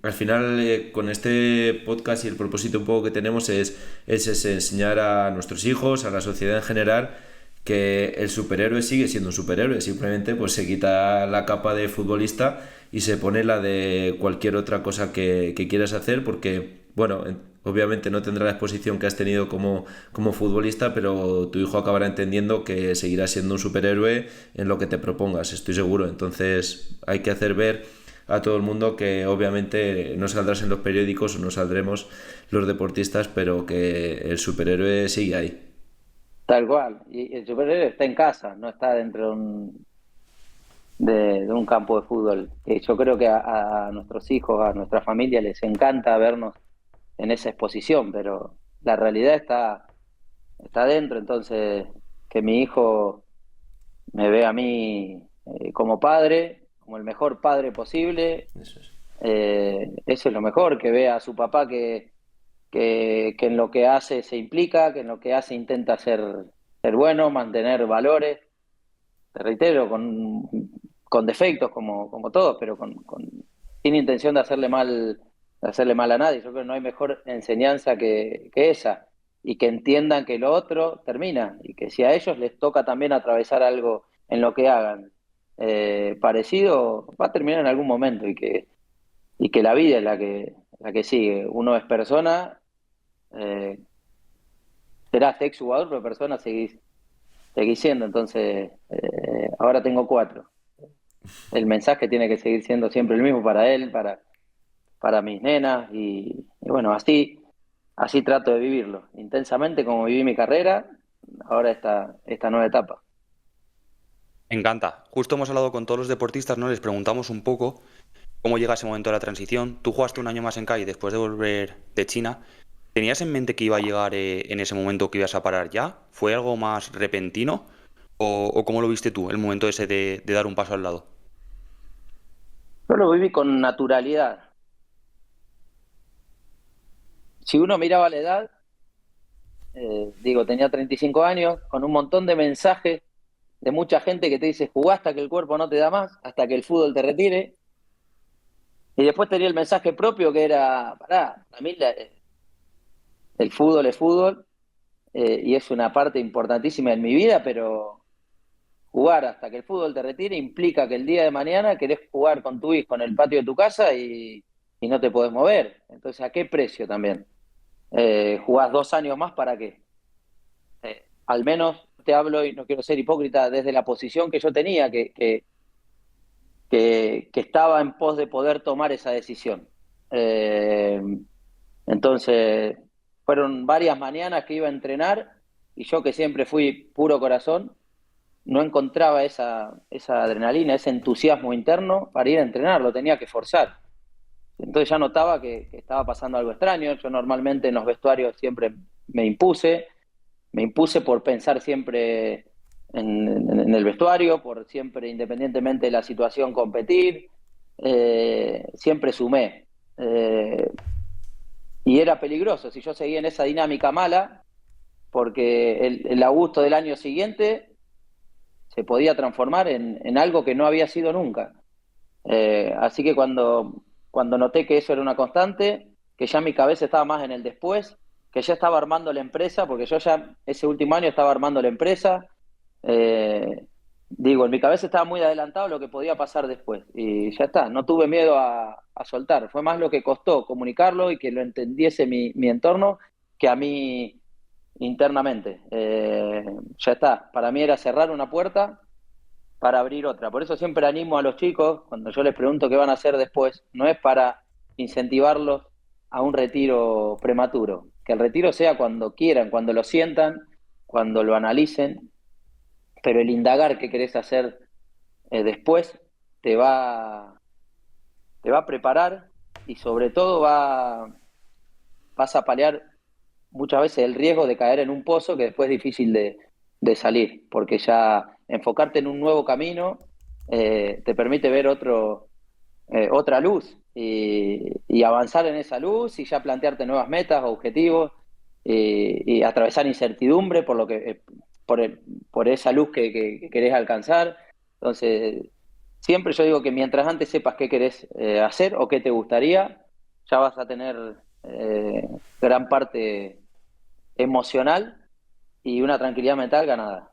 al final con este podcast y el propósito un poco que tenemos es enseñar a nuestros hijos, a la sociedad en general, que el superhéroe sigue siendo un superhéroe, simplemente pues se quita la capa de futbolista y se pone la de cualquier otra cosa que quieras hacer, porque, bueno, obviamente no tendrá la exposición que has tenido como futbolista, pero tu hijo acabará entendiendo que seguirá siendo un superhéroe en lo que te propongas, estoy seguro. Entonces hay que hacer ver a todo el mundo que obviamente no saldrás en los periódicos o no saldremos los deportistas, pero que el superhéroe sigue ahí. Tal cual. Y el superhéroe está en casa, no está dentro de un campo de fútbol. Yo creo que a nuestros hijos, a nuestra familia les encanta vernos en esa exposición, pero la realidad está dentro, entonces que mi hijo me ve a mí como padre, como el mejor padre posible, Eso es. eso es lo mejor, que vea a su papá que en lo que hace se implica, que en lo que hace intenta ser bueno, mantener valores, te reitero, con defectos como todos, pero sin intención de hacerle mal a nadie. Yo creo que no hay mejor enseñanza que esa, y que entiendan que lo otro termina, y que si a ellos les toca también atravesar algo en lo que hagan parecido, va a terminar en algún momento, y que la vida es la que sigue. Uno es persona, eh, serás ex jugador, pero persona seguís siendo. Entonces, ahora tengo 4. El mensaje tiene que seguir siendo siempre el mismo para él, para mis nenas, y bueno, así trato de vivirlo, intensamente como viví mi carrera, ahora esta nueva etapa. Me encanta. Justo hemos hablado con todos los deportistas, ¿no? Les preguntamos un poco cómo llega ese momento de la transición. Tú jugaste un año más en CAI después de volver de China. ¿Tenías en mente que iba a llegar en ese momento que ibas a parar ya? ¿Fue algo más repentino? ¿O cómo lo viste tú, el momento ese de dar un paso al lado? Yo lo viví con naturalidad. Si uno miraba la edad, digo, tenía 35 años, con un montón de mensajes de mucha gente que te dice, jugá hasta que el cuerpo no te da más, hasta que el fútbol te retire. Y después tenía el mensaje propio que era, pará, a mí el fútbol es fútbol, y es una parte importantísima en mi vida, pero jugar hasta que el fútbol te retire implica que el día de mañana querés jugar con tu hijo en el patio de tu casa y no te podés mover. Entonces, ¿a qué precio también? ¿Jugás 2 años más para qué? Al menos te hablo, y no quiero ser hipócrita, desde la posición que yo tenía, que estaba en pos de poder tomar esa decisión. Eh, entonces, fueron varias mañanas que iba a entrenar, y yo, que siempre fui puro corazón, no encontraba esa adrenalina, ese entusiasmo interno para ir a entrenar, lo tenía que forzar. Entonces ya notaba que estaba pasando algo extraño. Yo normalmente en los vestuarios siempre me impuse por pensar siempre en el vestuario, por siempre, independientemente de la situación, competir. Siempre sumé. Y era peligroso si yo seguía en esa dinámica mala, porque el Augusto del año siguiente se podía transformar en algo que no había sido nunca. Así que cuando noté que eso era una constante, que ya mi cabeza estaba más en el después, que ya estaba armando la empresa, porque yo ya ese último año estaba armando la empresa, digo, en mi cabeza estaba muy adelantado lo que podía pasar después. Y ya está, no tuve miedo a soltar. Fue más lo que costó comunicarlo y que lo entendiese mi entorno que a mí internamente. Ya está, para mí era cerrar una puerta para abrir otra. Por eso siempre animo a los chicos, cuando yo les pregunto qué van a hacer después, no es para incentivarlos a un retiro prematuro, que el retiro sea cuando quieran, cuando lo sientan, cuando lo analicen, pero el indagar qué querés hacer después te va, te va a preparar y sobre todo vas a paliar muchas veces el riesgo de caer en un pozo que después es difícil de salir, porque ya enfocarte en un nuevo camino te permite ver otra luz y avanzar en esa luz y ya plantearte nuevas metas, objetivos y atravesar incertidumbre por lo que por esa luz que querés alcanzar. Entonces, siempre yo digo que mientras antes sepas qué querés hacer o qué te gustaría, ya vas a tener eh, gran parte emocional y una tranquilidad mental ganada.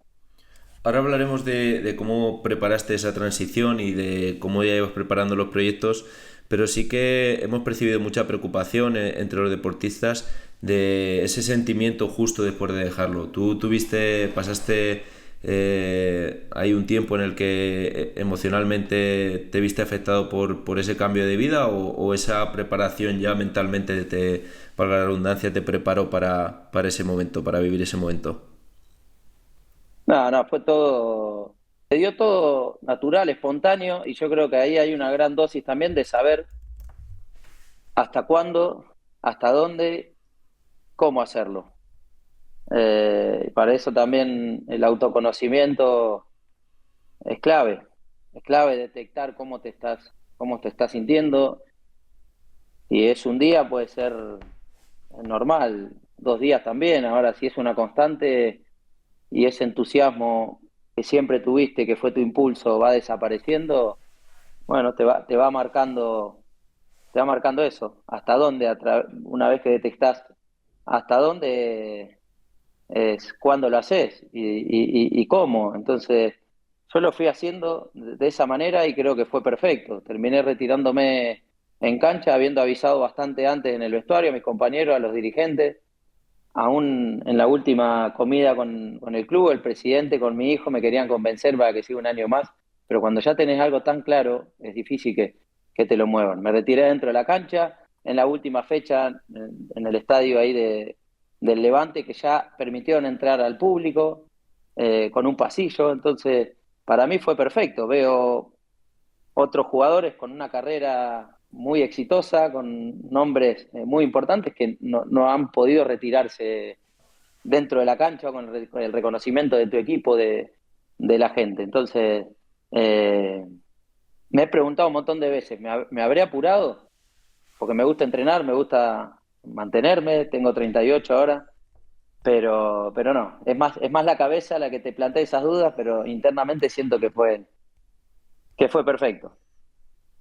Ahora hablaremos de cómo preparaste esa transición y de cómo ya ibas preparando los proyectos, pero sí que hemos percibido mucha preocupación entre los deportistas de ese sentimiento justo después de dejarlo. Tú tuviste, pasaste hay un tiempo en el que emocionalmente te viste afectado por ese cambio de vida o esa preparación ya mentalmente para la redundancia, te preparó para ese momento, para vivir ese momento. No, no, fue todo, se dio todo natural, espontáneo, y yo creo que ahí hay una gran dosis también de saber hasta cuándo, hasta dónde, cómo hacerlo. Para eso también el autoconocimiento es clave detectar cómo te estás sintiendo. Si es un día, puede ser normal, 2 días también. Ahora, si es una constante y ese entusiasmo que siempre tuviste, que fue tu impulso, va desapareciendo, bueno, te va marcando eso. Hasta dónde, una vez que detectás hasta dónde es cuándo lo haces y cómo. Entonces, yo lo fui haciendo de esa manera y creo que fue perfecto. Terminé retirándome en cancha, habiendo avisado bastante antes en el vestuario a mis compañeros, a los dirigentes. Aún en la última comida con el club, el presidente con mi hijo me querían convencer para que siga un año más, pero cuando ya tenés algo tan claro, es difícil que te lo muevan. Me retiré dentro de la cancha, en la última fecha, en el estadio ahí del Levante, que ya permitieron entrar al público con un pasillo, entonces para mí fue perfecto. Veo otros jugadores con una carrera muy exitosa, con nombres muy importantes que no han podido retirarse dentro de la cancha con el reconocimiento de tu equipo, de la gente. Entonces, eh, me he preguntado un montón de veces, ¿me habré apurado? Porque me gusta entrenar, me gusta mantenerme, tengo 38 ahora, pero no, es más la cabeza la que te plantea esas dudas, pero internamente siento que fue perfecto.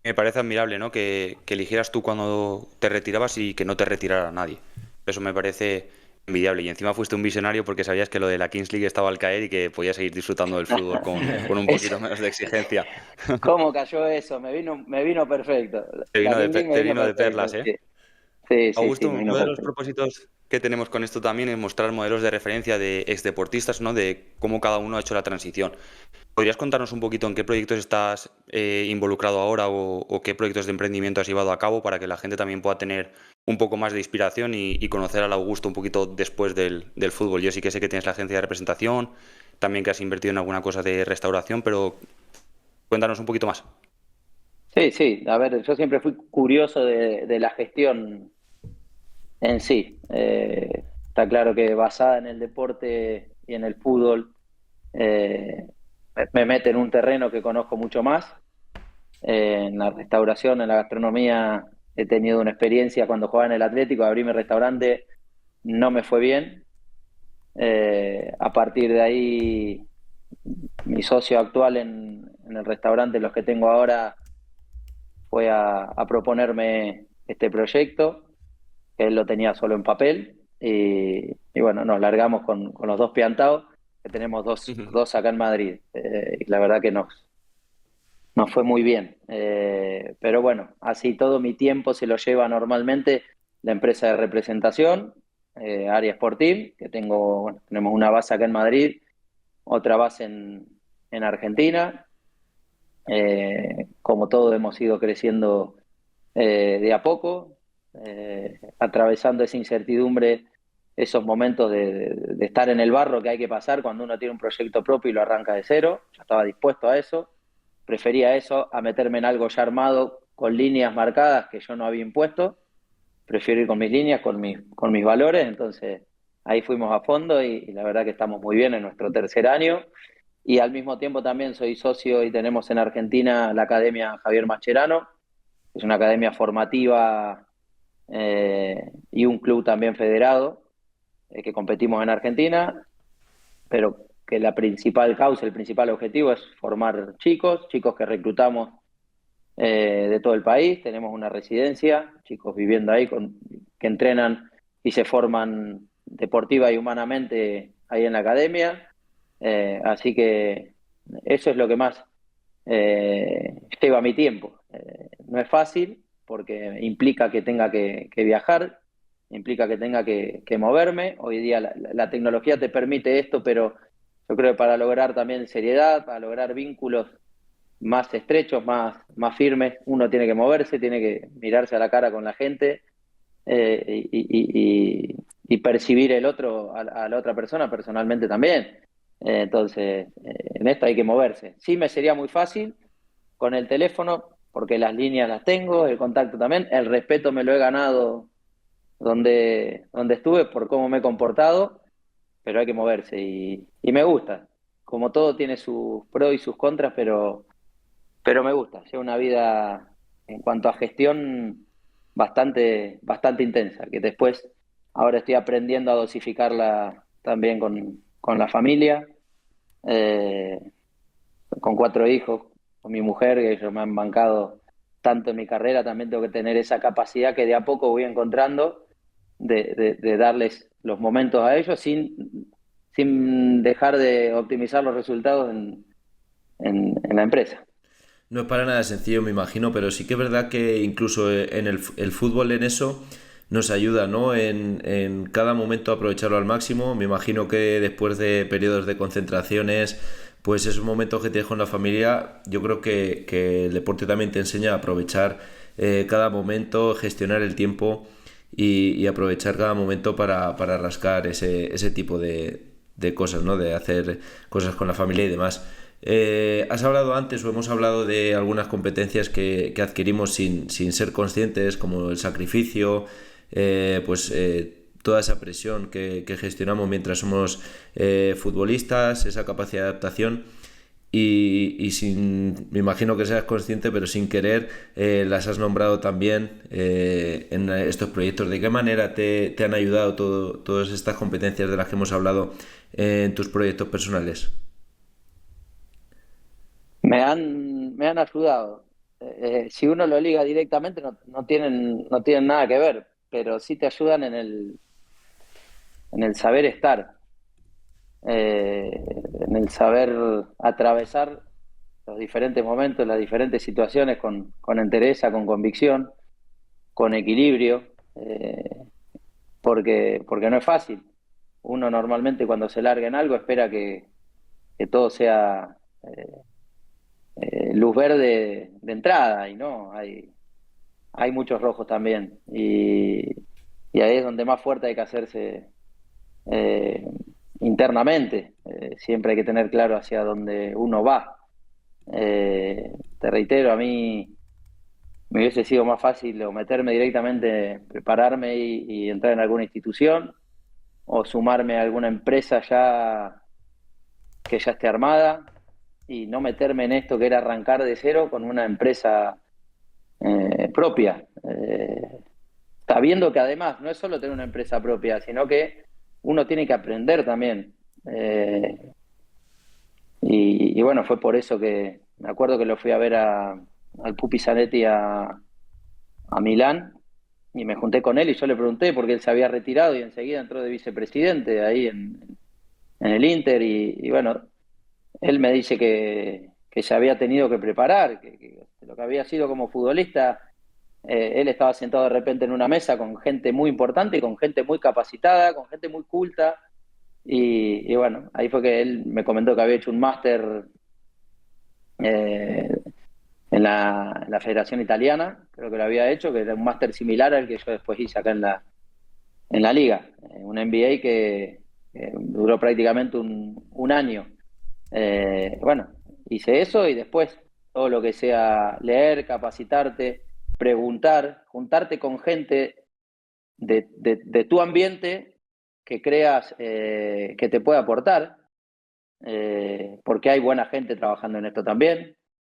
Me parece admirable, ¿no? Que eligieras tú cuando te retirabas y que no te retirara nadie. Eso me parece envidiable. Y encima fuiste un visionario porque sabías que lo de la Kings League estaba al caer y que podías seguir disfrutando del fútbol con un Eso, poquito menos de exigencia. ¿cómo cayó eso? Me vino perfecto. La King League me Te vino vino de perfecto, perlas, ¿eh? sí. Sí, sí, sí, Augusto, me uno vino de los perfecto. propósitos que tenemos con esto también es mostrar modelos de referencia de exdeportistas, ¿no? De cómo cada uno ha hecho la transición. ¿Podrías contarnos un poquito en qué proyectos estás involucrado ahora o qué proyectos de emprendimiento has llevado a cabo para que la gente también pueda tener un poco más de inspiración y conocer al Augusto un poquito después del fútbol? Yo sí que sé que tienes la agencia de representación, también que has invertido en alguna cosa de restauración, pero cuéntanos un poquito más. Sí, sí, a ver, yo siempre fui curioso de la gestión en sí. Está claro que basada en el deporte y en el fútbol, me mete en un terreno que conozco mucho más. En la restauración, en la gastronomía, he tenido una experiencia cuando jugaba en el Atlético, abrí mi restaurante, no me fue bien. A partir de ahí, mi socio actual en el restaurante, los que tengo ahora, fue a proponerme este proyecto, que él lo tenía solo en papel, y bueno, nos largamos con los dos piantados, que tenemos dos acá en Madrid, y la verdad que nos fue muy bien. Pero bueno, así todo mi tiempo se lo lleva normalmente la empresa de representación, Área Sportiv, que tengo, bueno, tenemos una base acá en Madrid, otra base en Argentina, Como todos hemos ido creciendo de a poco, atravesando esa incertidumbre, esos momentos de estar en el barro que hay que pasar cuando uno tiene un proyecto propio y lo arranca de cero. Yo estaba dispuesto a eso, prefería eso a meterme en algo ya armado con líneas marcadas que yo no había impuesto. Prefiero ir con mis líneas, con mis valores. Entonces ahí fuimos a fondo y la verdad que estamos muy bien en nuestro tercer año. Y al mismo tiempo también soy socio y tenemos en Argentina la Academia Javier Mascherano, que es una academia formativa y un club también federado, que competimos en Argentina, pero que la principal causa, el principal objetivo es formar chicos que reclutamos de todo el país. Tenemos una residencia, chicos viviendo ahí que entrenan y se forman deportiva y humanamente ahí en la academia. Así que eso es lo que más lleva mi tiempo. No es fácil porque implica que tenga que viajar, implica que tenga que moverme. Hoy día la tecnología te permite esto, pero yo creo que para lograr también seriedad, para lograr vínculos más estrechos, más firmes, uno tiene que moverse, tiene que mirarse a la cara con la gente y percibir el otro, a la otra persona personalmente también. Entonces, en esto hay que moverse. Sí me sería muy fácil con el teléfono, porque las líneas las tengo, el contacto también, el respeto me lo he ganado donde estuve por cómo me he comportado, pero hay que moverse y me gusta. Como todo tiene sus pros y sus contras, pero me gusta. Llevo una vida en cuanto a gestión bastante intensa, que después ahora estoy aprendiendo a dosificarla también con la familia, eh, con 4 hijos, con mi mujer, que ellos me han bancado tanto en mi carrera. También tengo que tener esa capacidad que de a poco voy encontrando de darles los momentos a ellos sin dejar de optimizar los resultados en la empresa. No es para nada sencillo, me imagino, pero sí que es verdad que incluso en el fútbol en eso nos ayuda, ¿no? En cada momento aprovecharlo al máximo. Me imagino que después de periodos de concentraciones, pues esos momentos que tienes con la familia, yo creo que el deporte también te enseña a aprovechar cada momento, gestionar el tiempo y aprovechar cada momento para rascar ese tipo de cosas, ¿no? De hacer cosas con la familia y demás. Has hablado antes o hemos hablado de algunas competencias que adquirimos sin ser conscientes, como el sacrificio, toda esa presión que gestionamos mientras somos futbolistas, esa capacidad de adaptación y me imagino que seas consciente, pero sin querer, las has nombrado también en estos proyectos. ¿De qué manera te han ayudado todas estas competencias de las que hemos hablado en tus proyectos personales? Me han ayudado. Si uno lo liga directamente, no tienen nada que ver, pero sí te ayudan en el saber estar, eh, en el saber atravesar los diferentes momentos, las diferentes situaciones con entereza, con convicción, con equilibrio, porque no es fácil. Uno normalmente cuando se larga en algo espera que todo sea luz verde de entrada y no, hay muchos rojos también y ahí es donde más fuerte hay que hacerse eh, internamente. Siempre hay que tener claro hacia dónde uno va. Te reitero, a mí me hubiese sido más fácil o meterme directamente, prepararme y entrar en alguna institución o sumarme a alguna empresa ya que ya esté armada y no meterme en esto que era arrancar de cero con una empresa propia. Sabiendo que además no es solo tener una empresa propia, sino que uno tiene que aprender también. Y bueno, fue por eso que me acuerdo que lo fui a ver al Pupi Zanetti a Milán y me junté con él y yo le pregunté porque él se había retirado y enseguida entró de vicepresidente ahí en el Inter y bueno, él me dice que se había tenido que preparar, que lo que había sido como futbolista, él estaba sentado de repente en una mesa con gente muy importante, con gente muy capacitada, con gente muy culta, y bueno, ahí fue que él me comentó que había hecho un máster en la Federación Italiana, creo que lo había hecho, que era un máster similar al que yo después hice acá en la liga. Un MBA que duró prácticamente un año. Bueno, hice eso y después todo lo que sea leer, capacitarte, preguntar, juntarte con gente de tu ambiente que creas que te puede aportar, porque hay buena gente trabajando en esto también.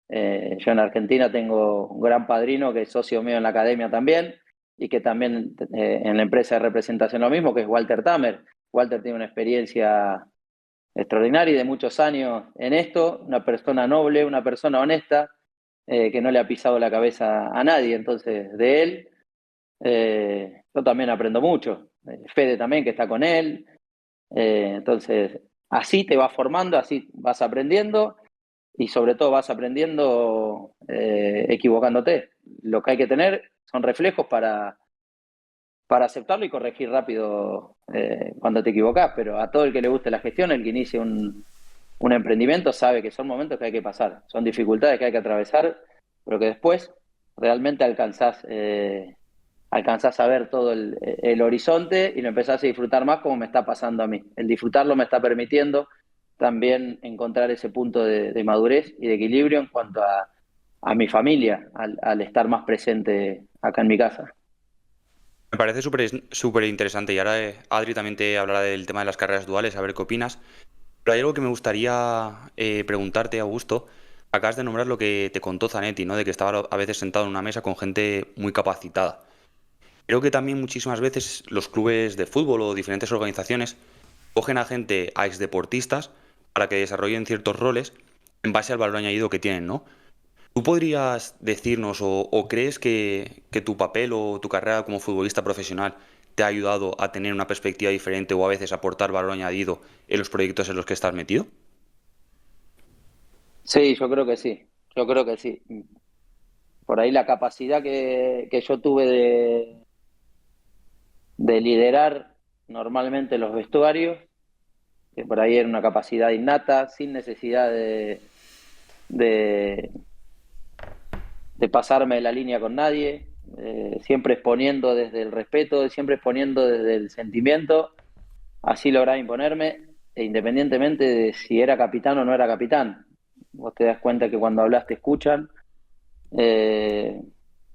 Yo en Argentina tengo un gran padrino que es socio mío en la academia también y que también en la empresa de representación lo mismo, que es Walter Tamer. Walter tiene una experiencia extraordinaria y de muchos años en esto, una persona noble, una persona honesta, que no le ha pisado la cabeza a nadie. Entonces, de él, yo también aprendo mucho. Fede también, que está con él. Entonces, así te vas formando, así vas aprendiendo y sobre todo vas aprendiendo equivocándote. Lo que hay que tener son reflejos para aceptarlo y corregir rápido cuando te equivocás, pero a todo el que le guste la gestión, el que inicie un emprendimiento, sabe que son momentos que hay que pasar, son dificultades que hay que atravesar, pero que después realmente alcanzás a ver todo el horizonte y lo empezás a disfrutar más como me está pasando a mí. El disfrutarlo me está permitiendo también encontrar ese punto de madurez y de equilibrio en cuanto a mi familia, al estar más presente acá en mi casa. Me parece súper interesante y ahora Adri también te hablará del tema de las carreras duales, a ver qué opinas. Pero hay algo que me gustaría preguntarte, Augusto. Acabas de nombrar lo que te contó Zanetti, ¿no? De que estaba a veces sentado en una mesa con gente muy capacitada. Creo que también muchísimas veces los clubes de fútbol o diferentes organizaciones cogen a gente, a exdeportistas, para que desarrollen ciertos roles en base al valor añadido que tienen, ¿no? ¿Tú podrías decirnos o crees que tu papel o tu carrera como futbolista profesional te ha ayudado a tener una perspectiva diferente o a veces aportar valor añadido en los proyectos en los que estás metido? Sí, yo creo que sí, yo creo que sí. Por ahí la capacidad que yo tuve de liderar normalmente los vestuarios, que por ahí era una capacidad innata, sin necesidad de, de pasarme de la línea con nadie, siempre exponiendo desde el respeto, siempre exponiendo desde el sentimiento, así lograba imponerme, e independientemente de si era capitán o no era capitán. Vos te das cuenta que cuando hablas te escuchan eh,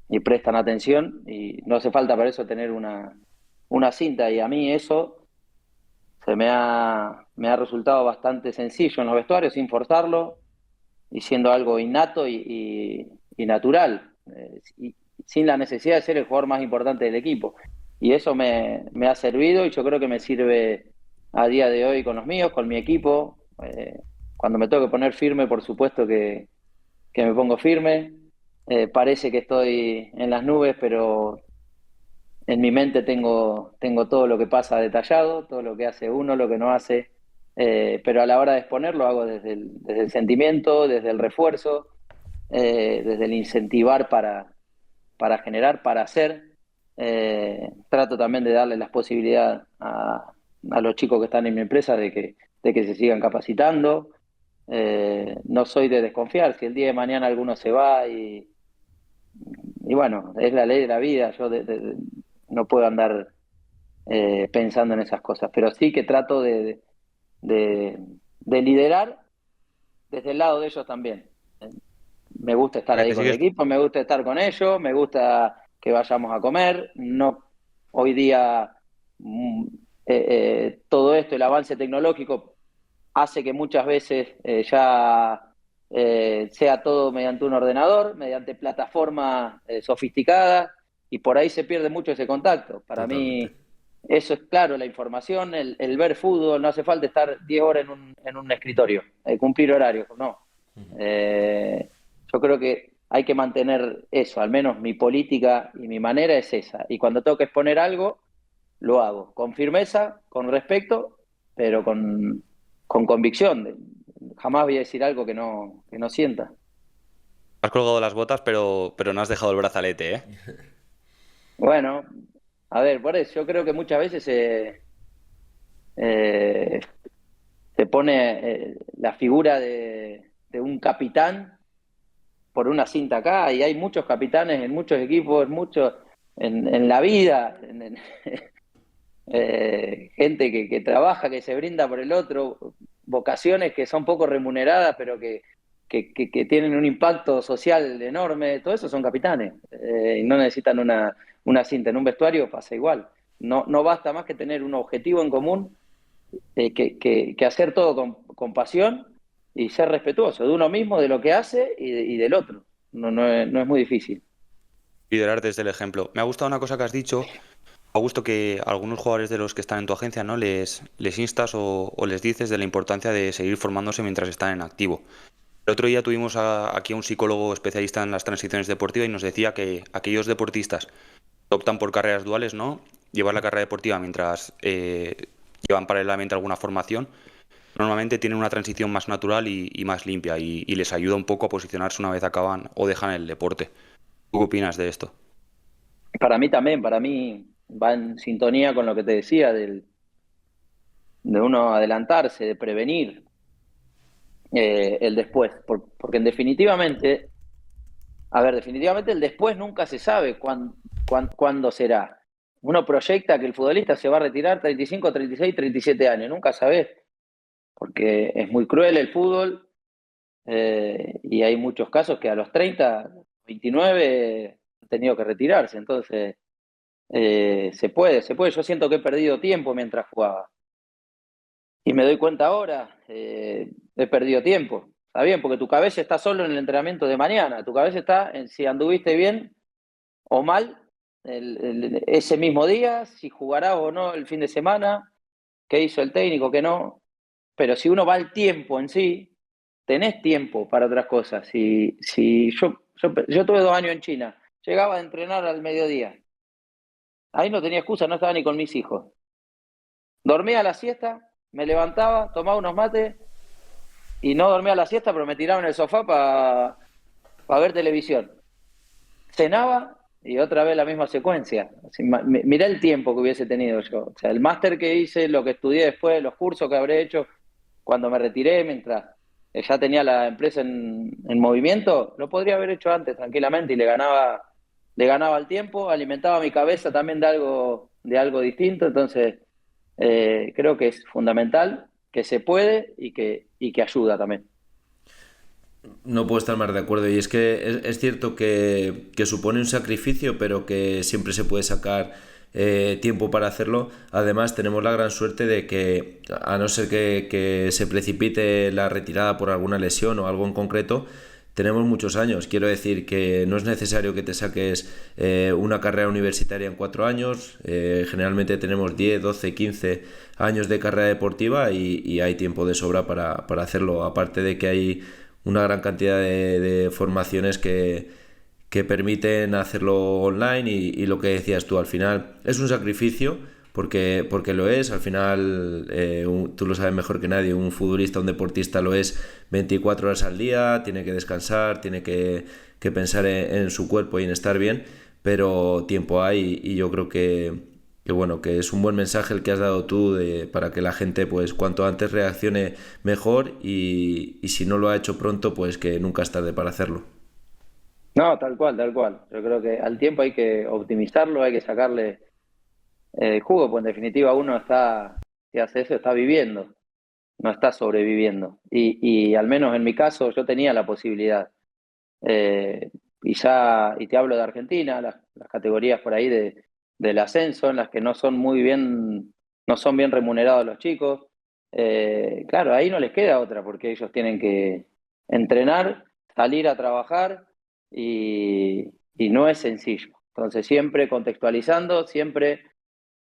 y prestan atención y no hace falta para eso tener una cinta y a mí eso me ha resultado bastante sencillo en los vestuarios sin forzarlo y siendo algo innato y natural, y sin la necesidad de ser el jugador más importante del equipo. Y eso me ha servido y yo creo que me sirve a día de hoy con los míos, con mi equipo. Cuando me tengo que poner firme, por supuesto que me pongo firme. Parece que estoy en las nubes, pero en mi mente tengo todo lo que pasa detallado, todo lo que hace uno, lo que no hace, pero a la hora de exponer lo hago desde el sentimiento, desde el refuerzo, desde el incentivar para generar, para hacer. Trato también de darle las posibilidades a los chicos que están en mi empresa de que se sigan capacitando. No soy de desconfiar, si el día de mañana alguno se va y bueno, es la ley de la vida, yo no puedo andar pensando en esas cosas, pero sí que trato de, de liderar desde el lado de ellos también. Me gusta O estar sea, ahí que con el sigues, equipo, me gusta estar con ellos, me gusta que vayamos a comer. No, hoy día mm, todo esto, el avance tecnológico, hace que muchas veces ya sea todo mediante un ordenador, mediante plataformas sofisticadas, y por ahí se pierde mucho ese contacto. Para Totalmente. mí, eso es claro, la información, el ver fútbol, no hace falta estar 10 horas en un escritorio, cumplir horarios, no. Eh, yo creo que hay que mantener eso, al menos mi política y mi manera es esa. Y cuando tengo que exponer algo, lo hago con firmeza, con respeto, pero con convicción. Jamás voy a decir algo que no sienta. has colgado las botas, pero no has dejado el brazalete, ¿eh? Bueno, a ver, por eso yo creo que muchas veces eh, se pone la figura de un capitán por una cinta acá, y hay muchos capitanes en muchos equipos, muchos en la vida, gente que trabaja, que se brinda por el otro, vocaciones que son poco remuneradas, pero que tienen un impacto social enorme, todo eso son capitanes, y no necesitan una cinta. En un vestuario pasa igual. No basta más que tener un objetivo en común, que hacer todo con pasión y ser respetuoso de uno mismo, de lo que hace y del otro. No es muy difícil. Liderar desde el ejemplo. Me ha gustado una cosa que has dicho, Augusto, que algunos jugadores de los que están en tu agencia, ¿no? Les instas o les dices de la importancia de seguir formándose mientras están en activo. El otro día tuvimos aquí a un psicólogo especialista en las transiciones deportivas y nos decía que aquellos deportistas que optan por carreras duales, ¿no? Llevar la carrera deportiva mientras llevan paralelamente alguna formación, normalmente tienen una transición más natural y más limpia y les ayuda un poco a posicionarse una vez acaban o dejan el deporte. ¿Tú qué opinas de esto? Para mí también, para mí va en sintonía con lo que te decía, de uno adelantarse, de prevenir el después, porque definitivamente, a ver, definitivamente el después nunca se sabe cuándo será. Uno proyecta que el futbolista se va a retirar 35, 36, 37 años, nunca sabes, porque es muy cruel el fútbol, y hay muchos casos que a los 30, 29 han tenido que retirarse. Entonces se puede. Yo siento que he perdido tiempo mientras jugaba y me doy cuenta ahora, he perdido tiempo. Está bien, porque tu cabeza está solo en el entrenamiento de mañana, tu cabeza está en si anduviste bien o mal ese mismo día, si jugarás o no el fin de semana, qué hizo el técnico, qué no. Pero si uno va al tiempo en sí, tenés tiempo para otras cosas. Si yo tuve 2 años en China, llegaba a entrenar al mediodía. Ahí no tenía excusa, no estaba ni con mis hijos. Dormía a la siesta, me levantaba, tomaba unos mates y no dormía a la siesta, pero me tiraba en el sofá para ver televisión. Cenaba y otra vez la misma secuencia. Así, mirá el tiempo que hubiese tenido yo. O sea, el máster que hice, lo que estudié después, los cursos que habré hecho cuando me retiré, mientras ya tenía la empresa en movimiento, lo podría haber hecho antes tranquilamente y le ganaba el tiempo, alimentaba mi cabeza también de algo distinto. Entonces, creo que es fundamental, que se puede y que ayuda también. No puedo estar más de acuerdo. Y es que es cierto que supone un sacrificio, pero que siempre se puede sacar tiempo para hacerlo. Además, tenemos la gran suerte de que, a no ser que se precipite la retirada por alguna lesión o algo en concreto, tenemos muchos años. Quiero decir que no es necesario que te saques una carrera universitaria en 4 años. Generalmente tenemos 10, 12, 15 años de carrera deportiva y hay tiempo de sobra para hacerlo. Aparte de que hay una gran cantidad de formaciones que permiten hacerlo online y lo que decías tú, al final es un sacrificio porque lo es. Al final, tú lo sabes mejor que nadie, un futbolista, un deportista lo es 24 horas al día, tiene que descansar, tiene que pensar en su cuerpo y en estar bien, pero tiempo hay y yo creo que bueno, que es un buen mensaje el que has dado tú para que la gente pues cuanto antes reaccione mejor y si no lo ha hecho pronto pues que nunca es tarde para hacerlo. No, tal cual, tal cual. Yo creo que al tiempo hay que optimizarlo, hay que sacarle jugo, pues en definitiva uno está, si hace eso, está viviendo, no está sobreviviendo. Y al menos en mi caso yo tenía la posibilidad. Y te hablo de Argentina, las categorías por ahí del ascenso, en las que no son bien remunerados los chicos. Claro, ahí no les queda otra, porque ellos tienen que entrenar, salir a trabajar, y no es sencillo. Entonces, siempre contextualizando, siempre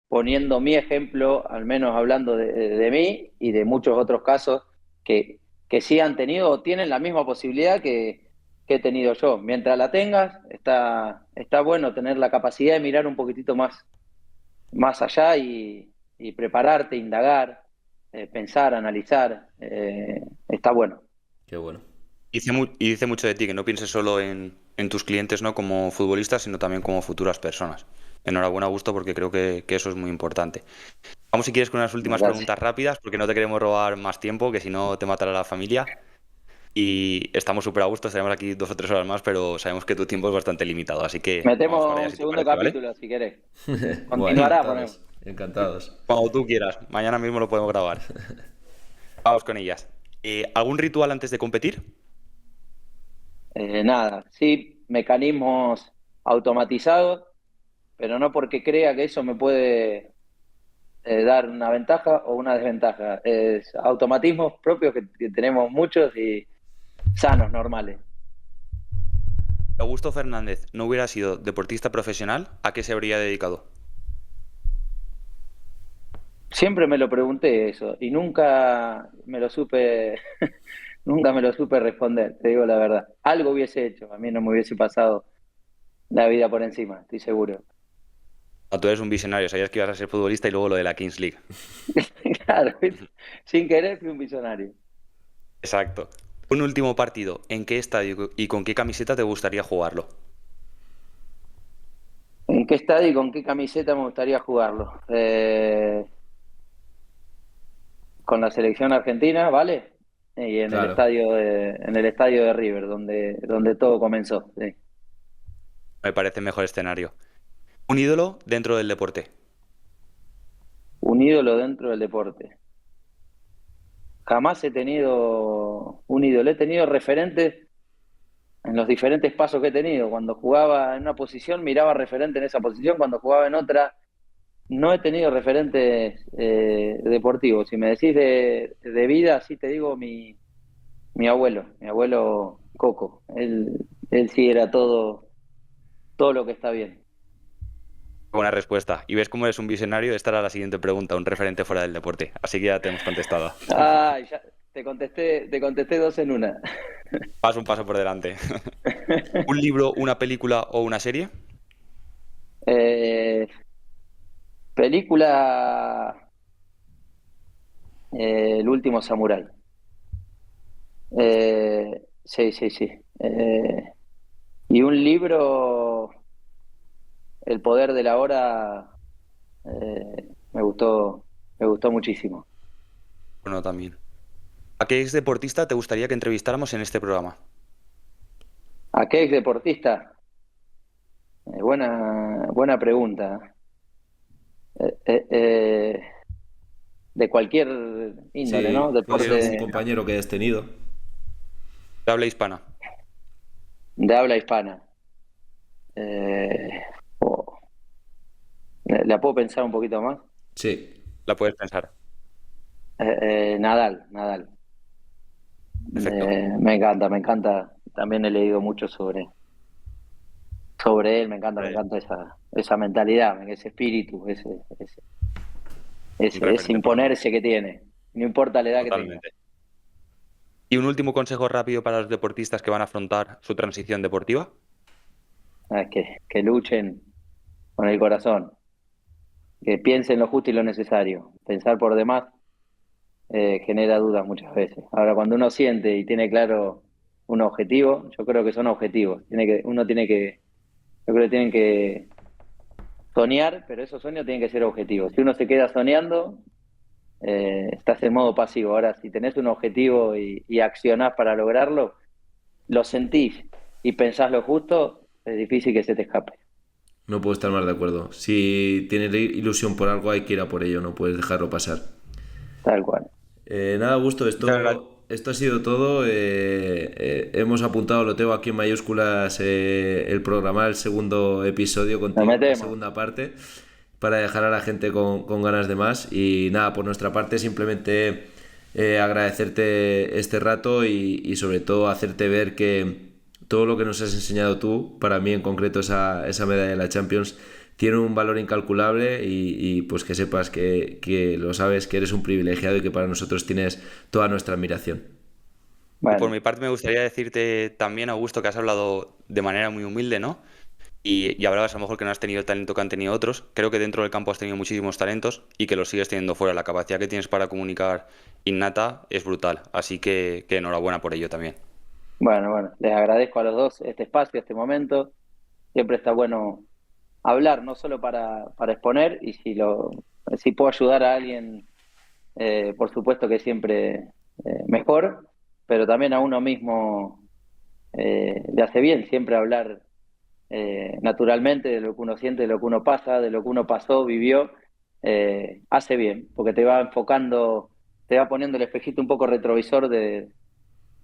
poniendo mi ejemplo, al menos hablando de mí y de muchos otros casos que sí han tenido o tienen la misma posibilidad que he tenido yo. Mientras la tengas, está bueno tener la capacidad de mirar un poquitito más allá y prepararte, indagar, pensar, analizar. Está bueno. Qué bueno. Dice mucho de ti que no pienses solo en tus clientes, ¿no? Como futbolistas, sino también como futuras personas. Enhorabuena, Augusto, porque creo que eso es muy importante. Vamos, si quieres, con unas últimas Gracias. preguntas rápidas, porque no te queremos robar más tiempo, que si no te matará la familia. y estamos súper a gusto, estaremos aquí 2 o 3 horas más, pero sabemos que tu tiempo es bastante limitado, así que vamos Metemos para allá un si te segundo parece, ¿vale? capítulo si querés. Bueno, Continuará, ponemos. encantados, encantados. Cuando tú quieras, mañana mismo lo podemos grabar. Vamos con ellas. ¿Algún ritual antes de competir? Nada, sí, mecanismos automatizados, pero no porque crea que eso me puede dar una ventaja o una desventaja. Es automatismos propios que tenemos muchos y sanos, normales. Si Augusto Fernández no hubiera sido deportista profesional, ¿a qué se habría dedicado? Siempre me lo pregunté eso y nunca me lo supe, nunca me lo supe responder, te digo la verdad. Algo hubiese hecho, a mí no me hubiese pasado la vida por encima, estoy seguro. Tú eres un visionario, sabías que ibas a ser futbolista y luego lo de la Kings League. Claro, sin querer fui un visionario. Exacto. Un último partido, ¿en qué estadio y con qué camiseta te gustaría jugarlo? ¿En qué estadio y con qué camiseta me gustaría jugarlo? Con la selección argentina, ¿vale? Y Claro. en el estadio de River, donde todo comenzó. Sí. Me parece mejor escenario. Un ídolo dentro del deporte. Un ídolo dentro del deporte. Jamás he tenido un ídolo, he tenido referentes en los diferentes pasos que he tenido. Cuando jugaba en una posición, miraba referente en esa posición. Cuando jugaba en otra, no he tenido referentes deportivos. Si me decís de vida, sí te digo mi abuelo Coco. Él sí era todo lo que está bien. Buena respuesta. Y ves cómo eres un visionario, esta era la siguiente pregunta, un referente fuera del deporte. Así que ya te hemos contestado. Ah, ya te contesté dos en una. Vas un paso por delante. ¿Un libro, una película o una serie? Eh, película El último samurái. Sí, sí, sí. Y un libro, El poder de la hora, me gustó muchísimo. Bueno, también. ¿A qué ex deportista te gustaría que entrevistáramos en este programa? ¿A qué ex deportista? Buena pregunta. Eh, eh, de cualquier índole, ¿no? Sí, puede ser Sí, algún Deporte compañero que hayas tenido. de habla hispana. de habla hispana. Eh, oh, ¿La puedo pensar un poquito más? Sí, La puedes pensar. Nadal. Perfecto. Me encanta, me encanta. También he leído mucho sobre él, me Vale, encanta esa mentalidad, ese espíritu, un ese referente para ti. imponerse que tiene, no importa la edad que tenga. Totalmente. ¿Y un último consejo rápido para los deportistas que van a afrontar su transición deportiva? Que luchen con el corazón, que piensen lo justo y lo necesario. Pensar por demás genera dudas muchas veces. Ahora, cuando uno siente y tiene claro un objetivo, yo creo que son objetivos. Yo creo que tienen que soñar, pero esos sueños tienen que ser objetivos. Si uno se queda soñando, estás en modo pasivo. Ahora, si tenés un objetivo y accionás para lograrlo, lo sentís y pensás lo justo, es difícil que se te escape. no puedo estar más de acuerdo. Si tienes ilusión por algo, hay que ir a por ello, no puedes dejarlo pasar. Tal cual. Nada, Augusto, Muchas gracias. esto ha sido todo. Hemos apuntado, lo tengo aquí en mayúsculas, el programar el segundo episodio Nos contigo, la metemos. segunda parte, para dejar a la gente con ganas de más. Y nada, por nuestra parte, simplemente agradecerte este rato y sobre todo hacerte ver que todo lo que nos has enseñado tú, para mí en concreto esa medalla de la Champions, tiene un valor incalculable pues que sepas que lo sabes, que eres un privilegiado y que para nosotros tienes toda nuestra admiración. Y por Bueno, mi parte me gustaría decirte también, Augusto, que has hablado de manera muy humilde, ¿no? Y hablabas a lo mejor que no has tenido el talento que han tenido otros. Creo que dentro del campo has tenido muchísimos talentos y que los sigues teniendo fuera. La capacidad que tienes para comunicar innata es brutal. Así que enhorabuena por ello también. bueno, les agradezco a los dos este espacio, este momento. Siempre está bueno hablar, no solo para exponer, y si puedo ayudar a alguien, por supuesto que siempre mejor, pero también a uno mismo le hace bien siempre hablar naturalmente de lo que uno siente, de lo que uno pasa, de lo que uno pasó, vivió, hace bien, porque te va enfocando, te va poniendo el espejito un poco retrovisor de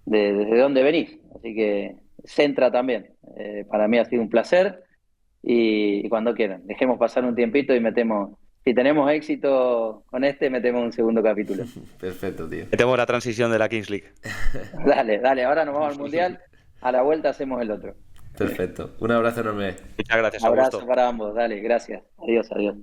desde dónde venís. Así que centra también. Para mí ha sido un placer y cuando quieran, dejemos pasar un tiempito y metemos, si tenemos éxito con este, metemos un segundo capítulo. Perfecto, tío. Metemos la transición de la Kings League. Dale, dale, ahora nos vamos al Mundial, a la vuelta hacemos el otro. Perfecto. Un abrazo enorme. Muchas gracias, Abrazo Augusto. para ambos, dale, gracias. Adiós, adiós.